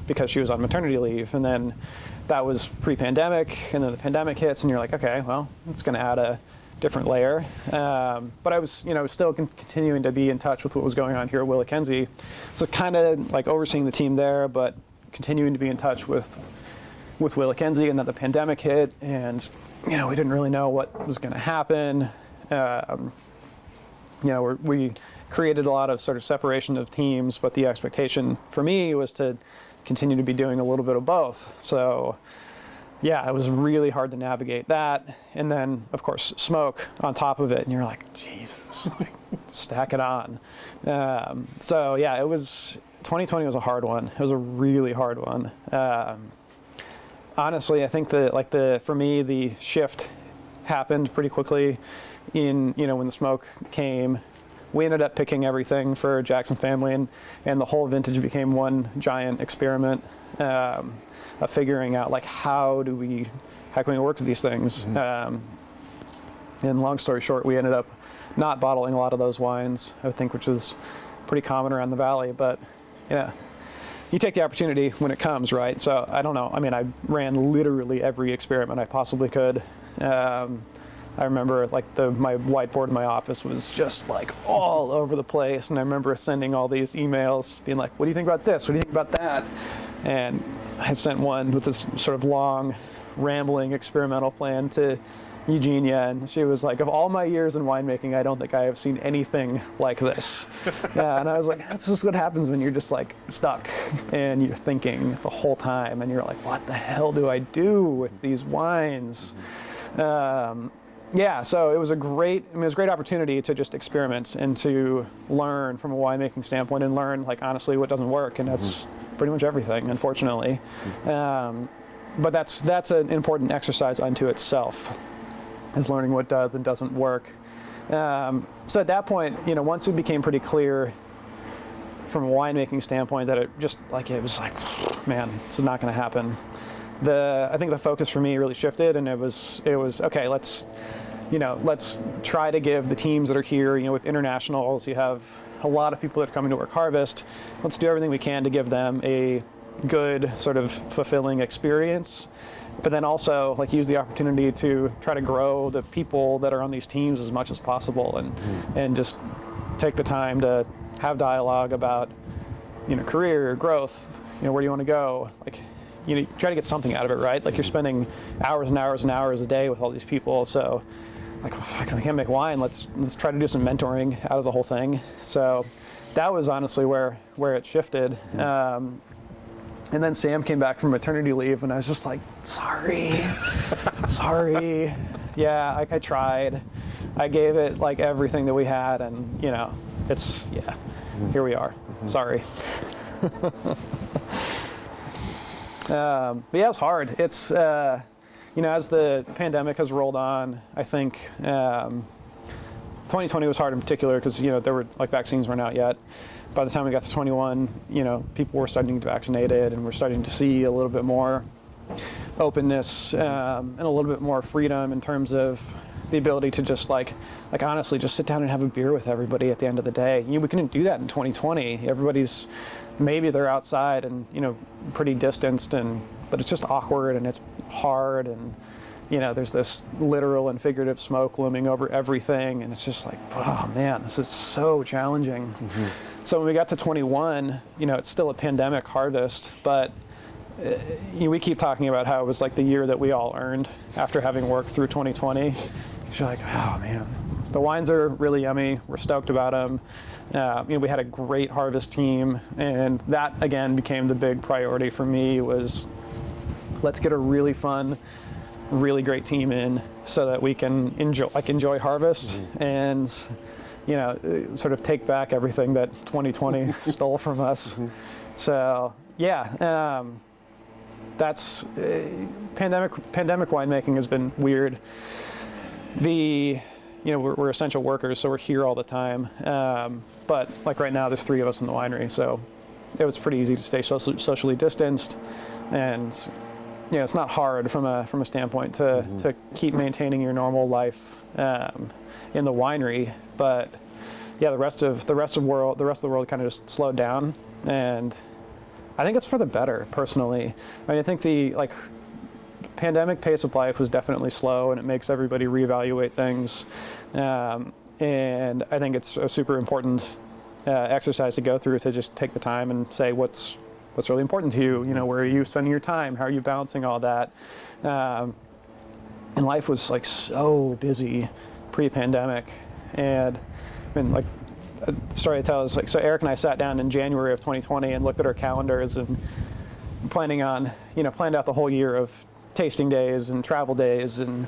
because she was on maternity leave, and then that was pre-pandemic, and then the pandemic hits, and you're like, okay, well, it's going to add a different layer. But I was, still continuing to be in touch with what was going on here at WillaKenzie. So kind of like overseeing the team there, but continuing to be in touch with WillaKenzie, and then the pandemic hit, and, we didn't really know what was going to happen. We created a lot of sort of separation of teams, but the expectation for me was to continue to be doing a little bit of both. So yeah, it was really hard to navigate that. And then, of course, smoke on top of it. And you're like, Jesus, like, stack it on. So, yeah, 2020 was a hard one. It was a really hard one. Honestly, I think that, for me, the shift happened pretty quickly when the smoke came. We ended up picking everything for Jackson family, and the whole vintage became one giant experiment of figuring out, like, how can we work with these things. And long story short, we ended up not bottling a lot of those wines, I think, which is pretty common around the valley. But yeah, you take the opportunity when it comes, right? So I don't know. I mean, I ran literally every experiment I possibly could. I remember, like, my whiteboard in my office was just, like, all over the place, and I remember sending all these emails being like, what do you think about this? What do you think about that? And I sent one with this sort of long, rambling experimental plan to Eugenia, and she was like, of all my years in winemaking, I don't think I have seen anything like this. And I was like, that's just what happens when you're just, like, stuck and you're thinking the whole time, and you're like, what the hell do I do with these wines? Yeah, so it was a great opportunity to just experiment and to learn from a winemaking standpoint, and learn, like, honestly, what doesn't work, and that's pretty much everything, unfortunately. But that's an important exercise unto itself, is learning what does and doesn't work. So at that point, once it became pretty clear from a winemaking standpoint that it was like, man, this is not going to happen. I think the focus for me really shifted, and it was okay. Let's try to give the teams that are here, with internationals, you have a lot of people that are coming to work harvest. Let's do everything we can to give them a good, sort of fulfilling experience, but then also, like, use the opportunity to try to grow the people that are on these teams as much as possible, and just take the time to have dialogue about, career growth, where do you want to go, like, try to get something out of it, right? Like, you're spending hours and hours and hours a day with all these people, so, like, if we can't make wine, let's try to do some mentoring out of the whole thing. So that was honestly where it shifted. And then Sam came back from maternity leave, and I was just like, sorry. Yeah, I tried. I gave it, like, everything that we had, and, here we are. Sorry. But yeah, it's hard. It's, as the pandemic has rolled on, I think 2020 was hard in particular because, there were, like, vaccines weren't out yet. By the time we got to 21, people were starting to get vaccinated, and we're starting to see a little bit more openness and a little bit more freedom in terms of the ability to just like honestly just sit down and have a beer with everybody at the end of the day. We couldn't do that in 2020. Everybody's, maybe they're outside and pretty distanced, but it's just awkward and it's hard, and there's this literal and figurative smoke looming over everything, and it's just like, oh man, this is so challenging. Mm-hmm. So when we got to 21, it's still a pandemic harvest, but we keep talking about how it was like the year that we all earned after having worked through 2020. You're like, oh man, the wines are really yummy. We're stoked about them. We had a great harvest team, and that again became the big priority for me. Was let's get a really fun, really great team in so that we can enjoy harvest. Mm-hmm. And sort of take back everything that 2020 stole from us. Mm-hmm. So yeah, that's pandemic winemaking has been weird. We're essential workers, so we're here all the time. But like right now, there's 3 of us in the winery, so it was pretty easy to stay socially distanced, and it's not hard from a standpoint to keep maintaining your normal life in the winery. But yeah, the rest of the world kind of just slowed down, and I think it's for the better, personally. I mean, I think the pandemic pace of life was definitely slow, and it makes everybody reevaluate things. And I think it's a super important exercise to go through, to just take the time and say what's really important to you. Where are you spending your time? How are you balancing all that? And life was like so busy pre-pandemic, and I mean, like, the story I tell is like, so Eric and I sat down in January of 2020 and looked at our calendars and planned out the whole year of tasting days and travel days and,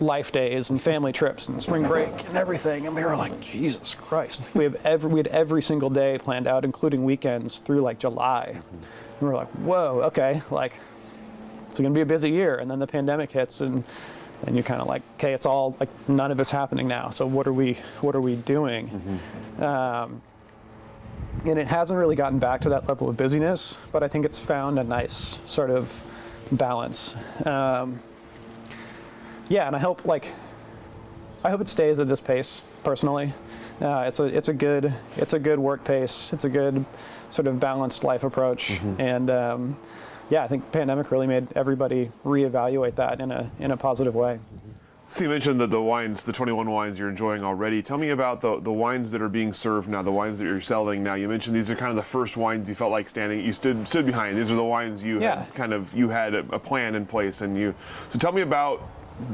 life days and family trips and spring break and everything. And we were like, Jesus Christ. We had every single day planned out, including weekends through like July. And we were like, whoa, okay, like it's gonna be a busy year. And then the pandemic hits and you're kind of like, okay, it's all like none of it's happening now. So what are we doing? And it hasn't really gotten back to that level of busyness, but I think it's found a nice sort of balance. And I hope it stays at this pace personally. It's a good work pace. It's a good sort of balanced life approach. And I think the pandemic really made everybody reevaluate that in a positive way. So you mentioned that the wines, the 21 wines you're enjoying already. Tell me about the wines that are being served now, the wines that you're selling now. You mentioned these are kind of the first wines you felt like you stood behind. These are the wines you had a plan in place, so tell me about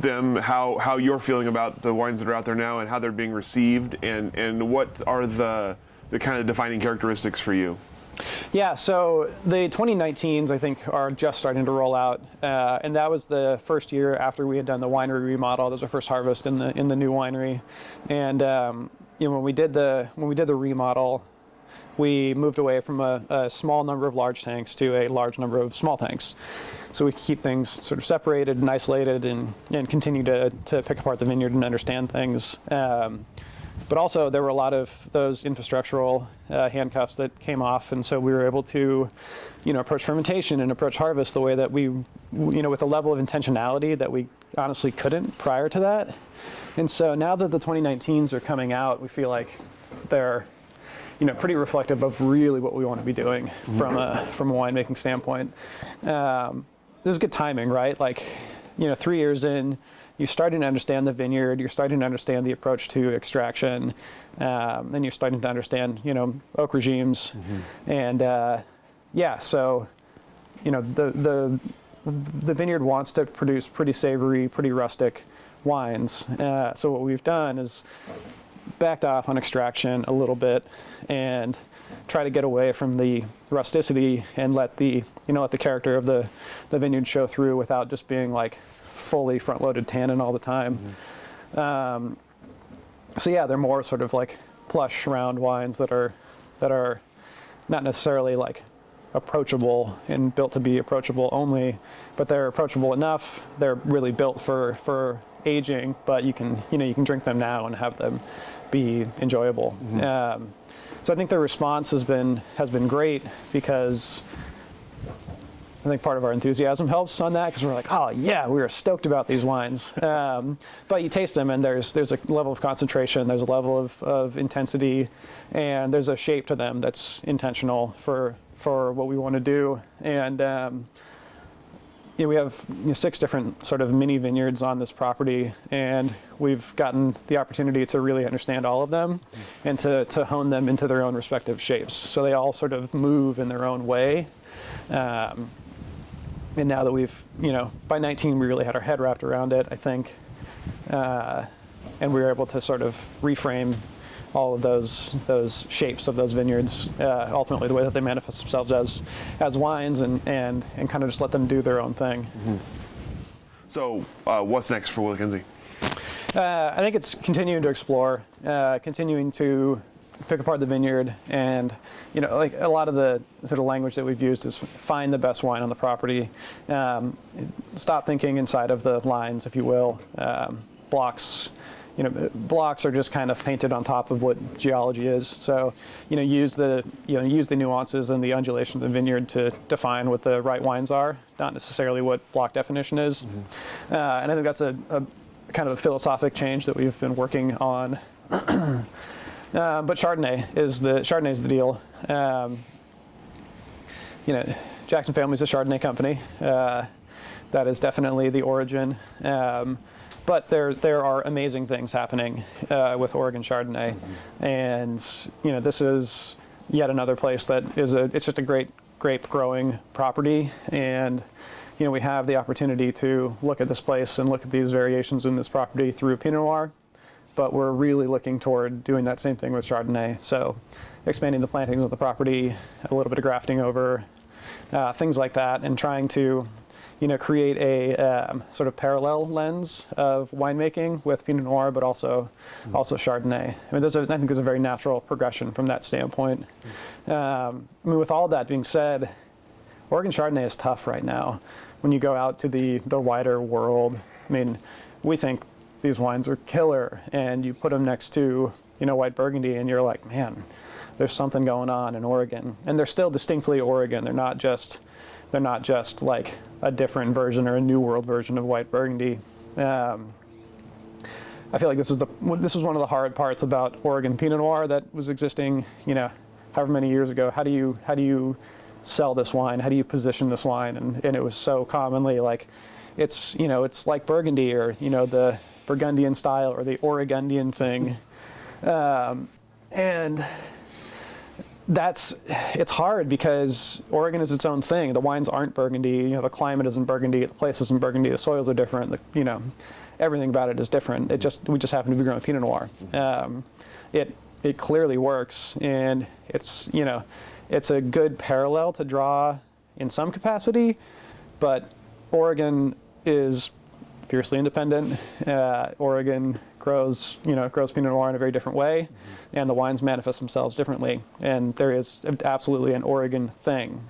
them, how you're feeling about the wines that are out there now and how they're being received, and what are the kind of defining characteristics for you? Yeah, so the 2019s I think are just starting to roll out, and that was the first year after we had done the winery remodel. That was our first harvest in the new winery, and when we did the remodel, we moved away from a small number of large tanks to a large number of small tanks, so we could keep things sort of separated and isolated and continue to pick apart the vineyard and understand things. But also there were a lot of those infrastructural handcuffs that came off, and so we were able to, approach fermentation and approach harvest the way that we, with a level of intentionality that we honestly couldn't prior to that. And so now that the 2019s are coming out, we feel like they're, pretty reflective of really what we want to be doing from a winemaking standpoint. There's good timing, right? 3 years in, you're starting to understand the vineyard, you're starting to understand the approach to extraction, and you're starting to understand, oak regimes. And so, the vineyard wants to produce pretty savory, pretty rustic wines. So what we've done is backed off on extraction a little bit and try to get away from the rusticity and let the character of the vineyard show through without just being like fully front-loaded tannin all the time. They're more sort of like plush, round wines that are not necessarily like approachable and built to be approachable only, but they're approachable enough. They're really built for aging, but you can drink them now and have them be enjoyable. So I think the response has been great, because I think part of our enthusiasm helps on that, because we're like, oh yeah, we were stoked about these wines. But you taste them and there's a level of concentration, there's a level of intensity, and there's a shape to them that's intentional for what we want to do. And we have 6 different sort of mini vineyards on this property, and we've gotten the opportunity to really understand all of them and to hone them into their own respective shapes. So they all sort of move in their own way. And now that we've, by 19, we really had our head wrapped around it, I think. And we were able to sort of reframe all of those shapes of those vineyards, ultimately the way that they manifest themselves as wines, and kind of just let them do their own thing. So what's next for WillaKenzie? I think it's continuing to explore, continuing to pick apart the vineyard, and like a lot of the sort of language that we've used is find the best wine on the property. Stop thinking inside of the lines, if you will. Blocks are just kind of painted on top of what geology is. So use the nuances and the undulation of the vineyard to define what the right wines are, not necessarily what block definition is. And I think that's a kind of a philosophic change that we've been working on. But Chardonnay is the deal. Jackson Family's a Chardonnay company. That is definitely the origin. But there are amazing things happening with Oregon Chardonnay, and this is yet another place that it's just a great grape growing property, and we have the opportunity to look at this place and look at these variations in this property through Pinot Noir. But we're really looking toward doing that same thing with Chardonnay. So expanding the plantings of the property, a little bit of grafting over, things like that, and trying to, create a sort of parallel lens of winemaking with Pinot Noir, but also Chardonnay. I mean, I think there's a very natural progression from that standpoint. I mean, with all that being said, Oregon Chardonnay is tough right now. When you go out to the wider world, I mean, we think these wines are killer, and you put them next to white Burgundy, and you're like, man, there's something going on in Oregon, and they're still distinctly Oregon. They're not just like a different version or a New World version of white Burgundy. I feel like this was one of the hard parts about Oregon Pinot Noir that was existing, however many years ago. How do you sell this wine? How do you position this wine? And it was so commonly like, it's like Burgundy, or the Burgundian style, or the Oregondian thing, and it's hard because Oregon is its own thing. The wines aren't Burgundy. The climate isn't Burgundy. The place isn't Burgundy. The soils are different. Everything about it is different. We just happen to be growing Pinot Noir. It clearly works, and it's a good parallel to draw in some capacity, but Oregon is fiercely independent. Oregon grows Pinot Noir in a very different way, and the wines manifest themselves differently. And there is absolutely an Oregon thing.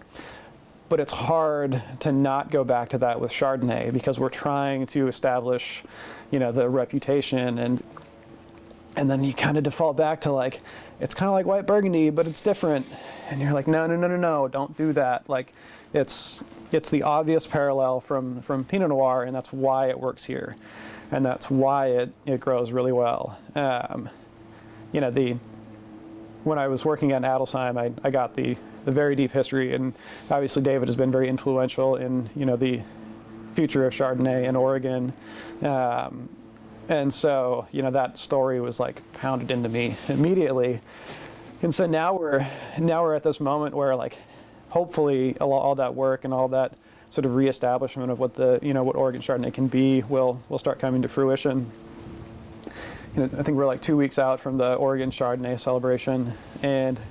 But it's hard to not go back to that with Chardonnay, because we're trying to establish, the reputation, and then you kind of default back to like, it's kind of like white Burgundy, but it's different. And you're like, no, don't do that. Like, it's the obvious parallel from Pinot Noir, and that's why it works here. And that's why it grows really well. When I was working at Adelsheim, I got the very deep history, and obviously David has been very influential in the future of Chardonnay in Oregon. And so that story was like pounded into me immediately. And so now we're at this moment where, like, hopefully all that work and all that sort of reestablishment of what what Oregon Chardonnay can be will start coming to fruition. I think we're like 2 weeks out from the Oregon Chardonnay celebration, and I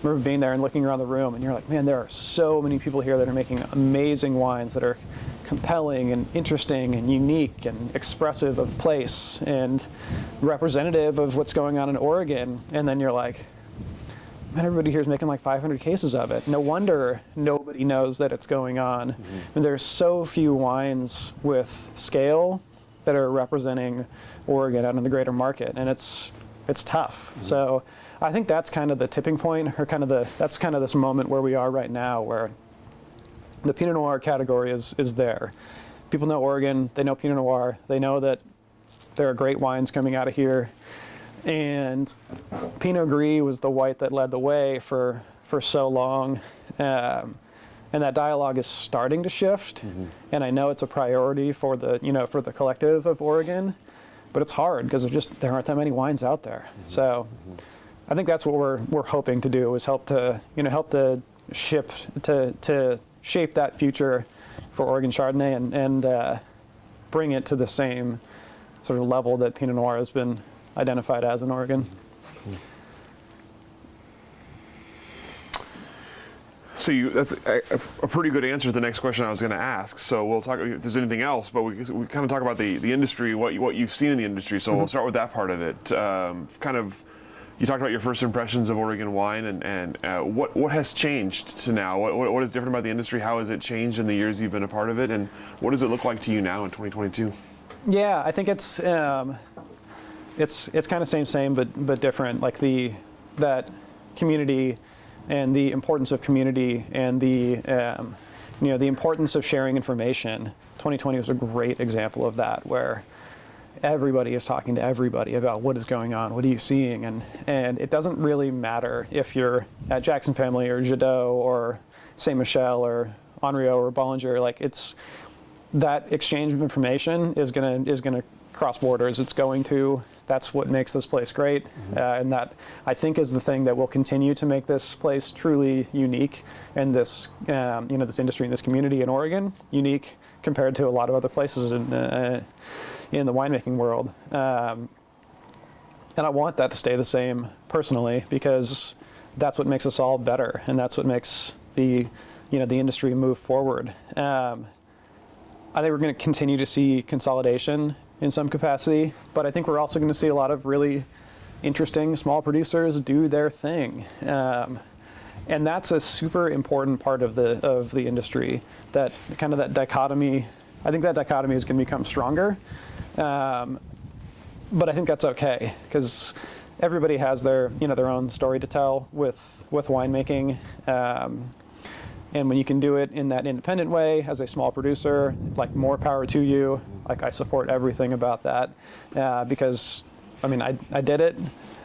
remember being there and looking around the room, and you're like, man, there are so many people here that are making amazing wines that are compelling and interesting and unique and expressive of place and representative of what's going on in Oregon. And then you're like, man, everybody here is making like 500 cases of it. No wonder nobody knows that it's going on. And there's so few wines with scale that are representing Oregon out in the greater market, and it's tough. So I think that's kind of the tipping point, or that's kind of this moment where we are right now, where the Pinot Noir category is there. People know Oregon, they know Pinot Noir, they know that there are great wines coming out of here. And Pinot Gris was the white that led the way for so long. And that dialogue is starting to shift. And I know it's a priority for the collective of Oregon, but it's hard because there aren't that many wines out there. So I think that's what we're hoping to do, is help to shape that future for Oregon Chardonnay, and bring it to the same sort of level that Pinot Noir has been identified as in Oregon. So that's a pretty good answer to the next question I was going to ask. So we'll talk if there's anything else, but we kind of talk about the industry, what you've seen in the industry. So we'll start with that part of it. You talked about your first impressions of Oregon wine, and what has changed to now? What is different about the industry? How has it changed in the years you've been a part of it, and what does it look like to you now in 2022? Yeah, I think it's kind of same but different. Like that community and the importance of community and the importance of sharing information. 2020 was a great example of that, where everybody is talking to everybody about what is going on, what are you seeing, and it doesn't really matter if you're at Jackson Family or Jadot or Saint Michel or Henriot or Bollinger. Like, it's that exchange of information is gonna cross borders. That's what makes this place great, and that, I think, is the thing that will continue to make this place truly unique, and this this industry and this community in Oregon unique compared to a lot of other places in the winemaking world. And I want that to stay the same personally, because that's what makes us all better, and that's what makes the industry move forward. I think we're going to continue to see consolidation in some capacity, but I think we're also going to see a lot of really interesting small producers do their thing. And that's a super important part of the industry, that kind of that dichotomy. I think that dichotomy is going to become stronger. But I think that's okay, because everybody has their own story to tell with winemaking. And when you can do it in that independent way as a small producer, like, more power to you. Like, I support everything about that, because I mean, I did it.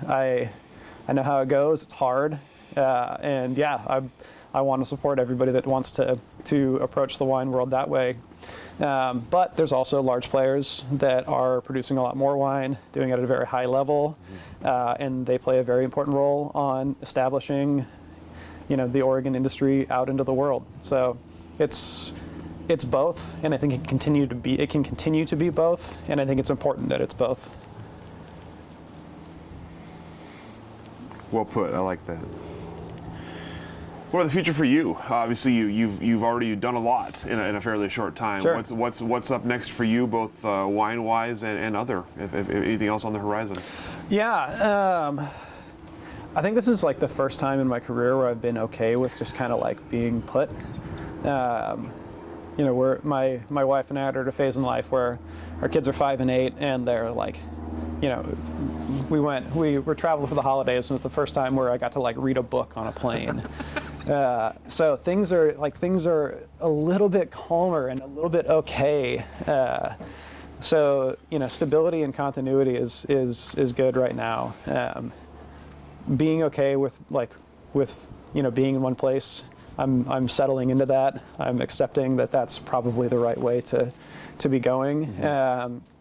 I know how it goes. It's hard. And yeah, I want to support everybody that wants to approach the wine world that way. But there's also large players that are producing a lot more wine, doing it at a very high level, and they play a very important role on establishing, the Oregon industry out into the world. So it's both, and I think it can continue to be both, and I think it's important that it's both. Well put. I like that. What about the future for you? Obviously, you've already done a lot in a fairly short time. Sure. What's up next for you, both wine-wise and other? If anything else on the horizon? Yeah, I think this is like the first time in my career where I've been okay with just kind of like being put. Where my wife and I are at a phase in life where our kids are 5 and 8, and they're like, we were traveling for the holidays, and it was the first time where I got to like read a book on a plane. So things are a little bit calmer and a little bit okay. So stability and continuity is good right now. Being okay with being in one place, I'm settling into that. I'm accepting that that's probably the right way to be going.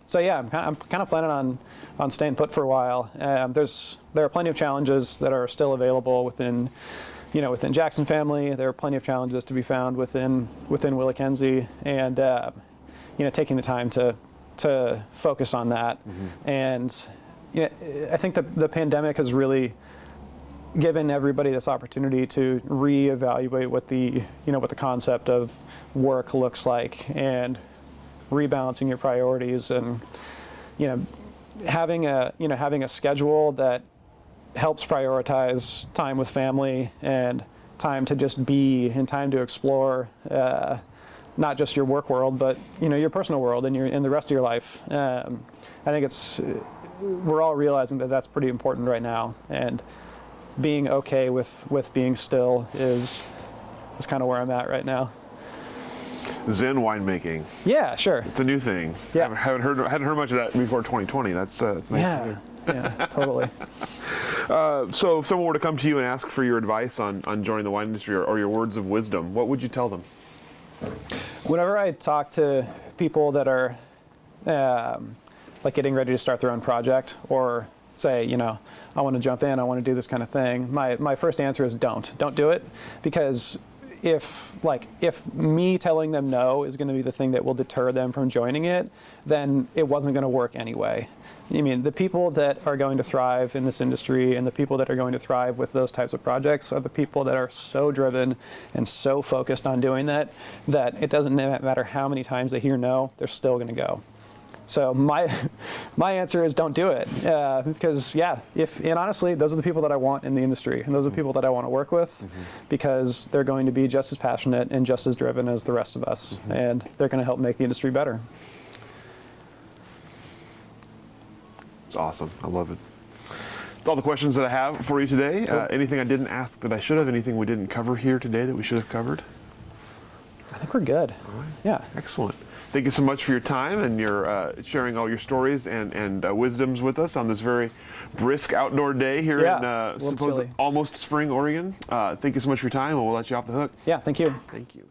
So yeah, I'm kind of planning on staying put for a while. There are plenty of challenges that are still available within Jackson family. There are plenty of challenges to be found within WillaKenzie, and taking the time to focus on that. And I think the pandemic has really given everybody this opportunity to reevaluate what the concept of work looks like, and rebalancing your priorities, and having a schedule that helps prioritize time with family and time to just be and time to explore, not just your work world, but your personal world and the rest of your life. I think we're all realizing that that's pretty important right now, and being okay with being still is kind of where I'm at right now. Zen winemaking. Yeah, sure. It's a new thing. Yeah. Hadn't heard much of that before 2020. That's nice to hear. Yeah, totally. So if someone were to come to you and ask for your advice on joining the wine industry, or your words of wisdom, what would you tell them? Whenever I talk to people that are like getting ready to start their own project, or say, I want to jump in, I want to do this kind of thing, my first answer is don't do it, because if me telling them no is going to be the thing that will deter them from joining it, then it wasn't going to work anyway. I mean, the people that are going to thrive in this industry, and the people that are going to thrive with those types of projects, are the people that are so driven and so focused on doing that it doesn't matter how many times they hear no, they're still going to go. So my answer is don't do it, because and honestly, those are the people that I want in the industry, and those are the people that I want to work with, because they're going to be just as passionate and just as driven as the rest of us, and they're going to help make the industry better. It's awesome. I love it. That's all the questions that I have for you today. Cool. Anything I didn't ask that I should have? Anything we didn't cover here today that we should have covered? I think we're good. All right. Yeah. Excellent. Thank you so much for your time and your sharing all your stories and wisdoms with us on this very brisk outdoor day here in almost spring Oregon. Thank you so much for your time, and we'll let you off the hook. Yeah, thank you. Thank you.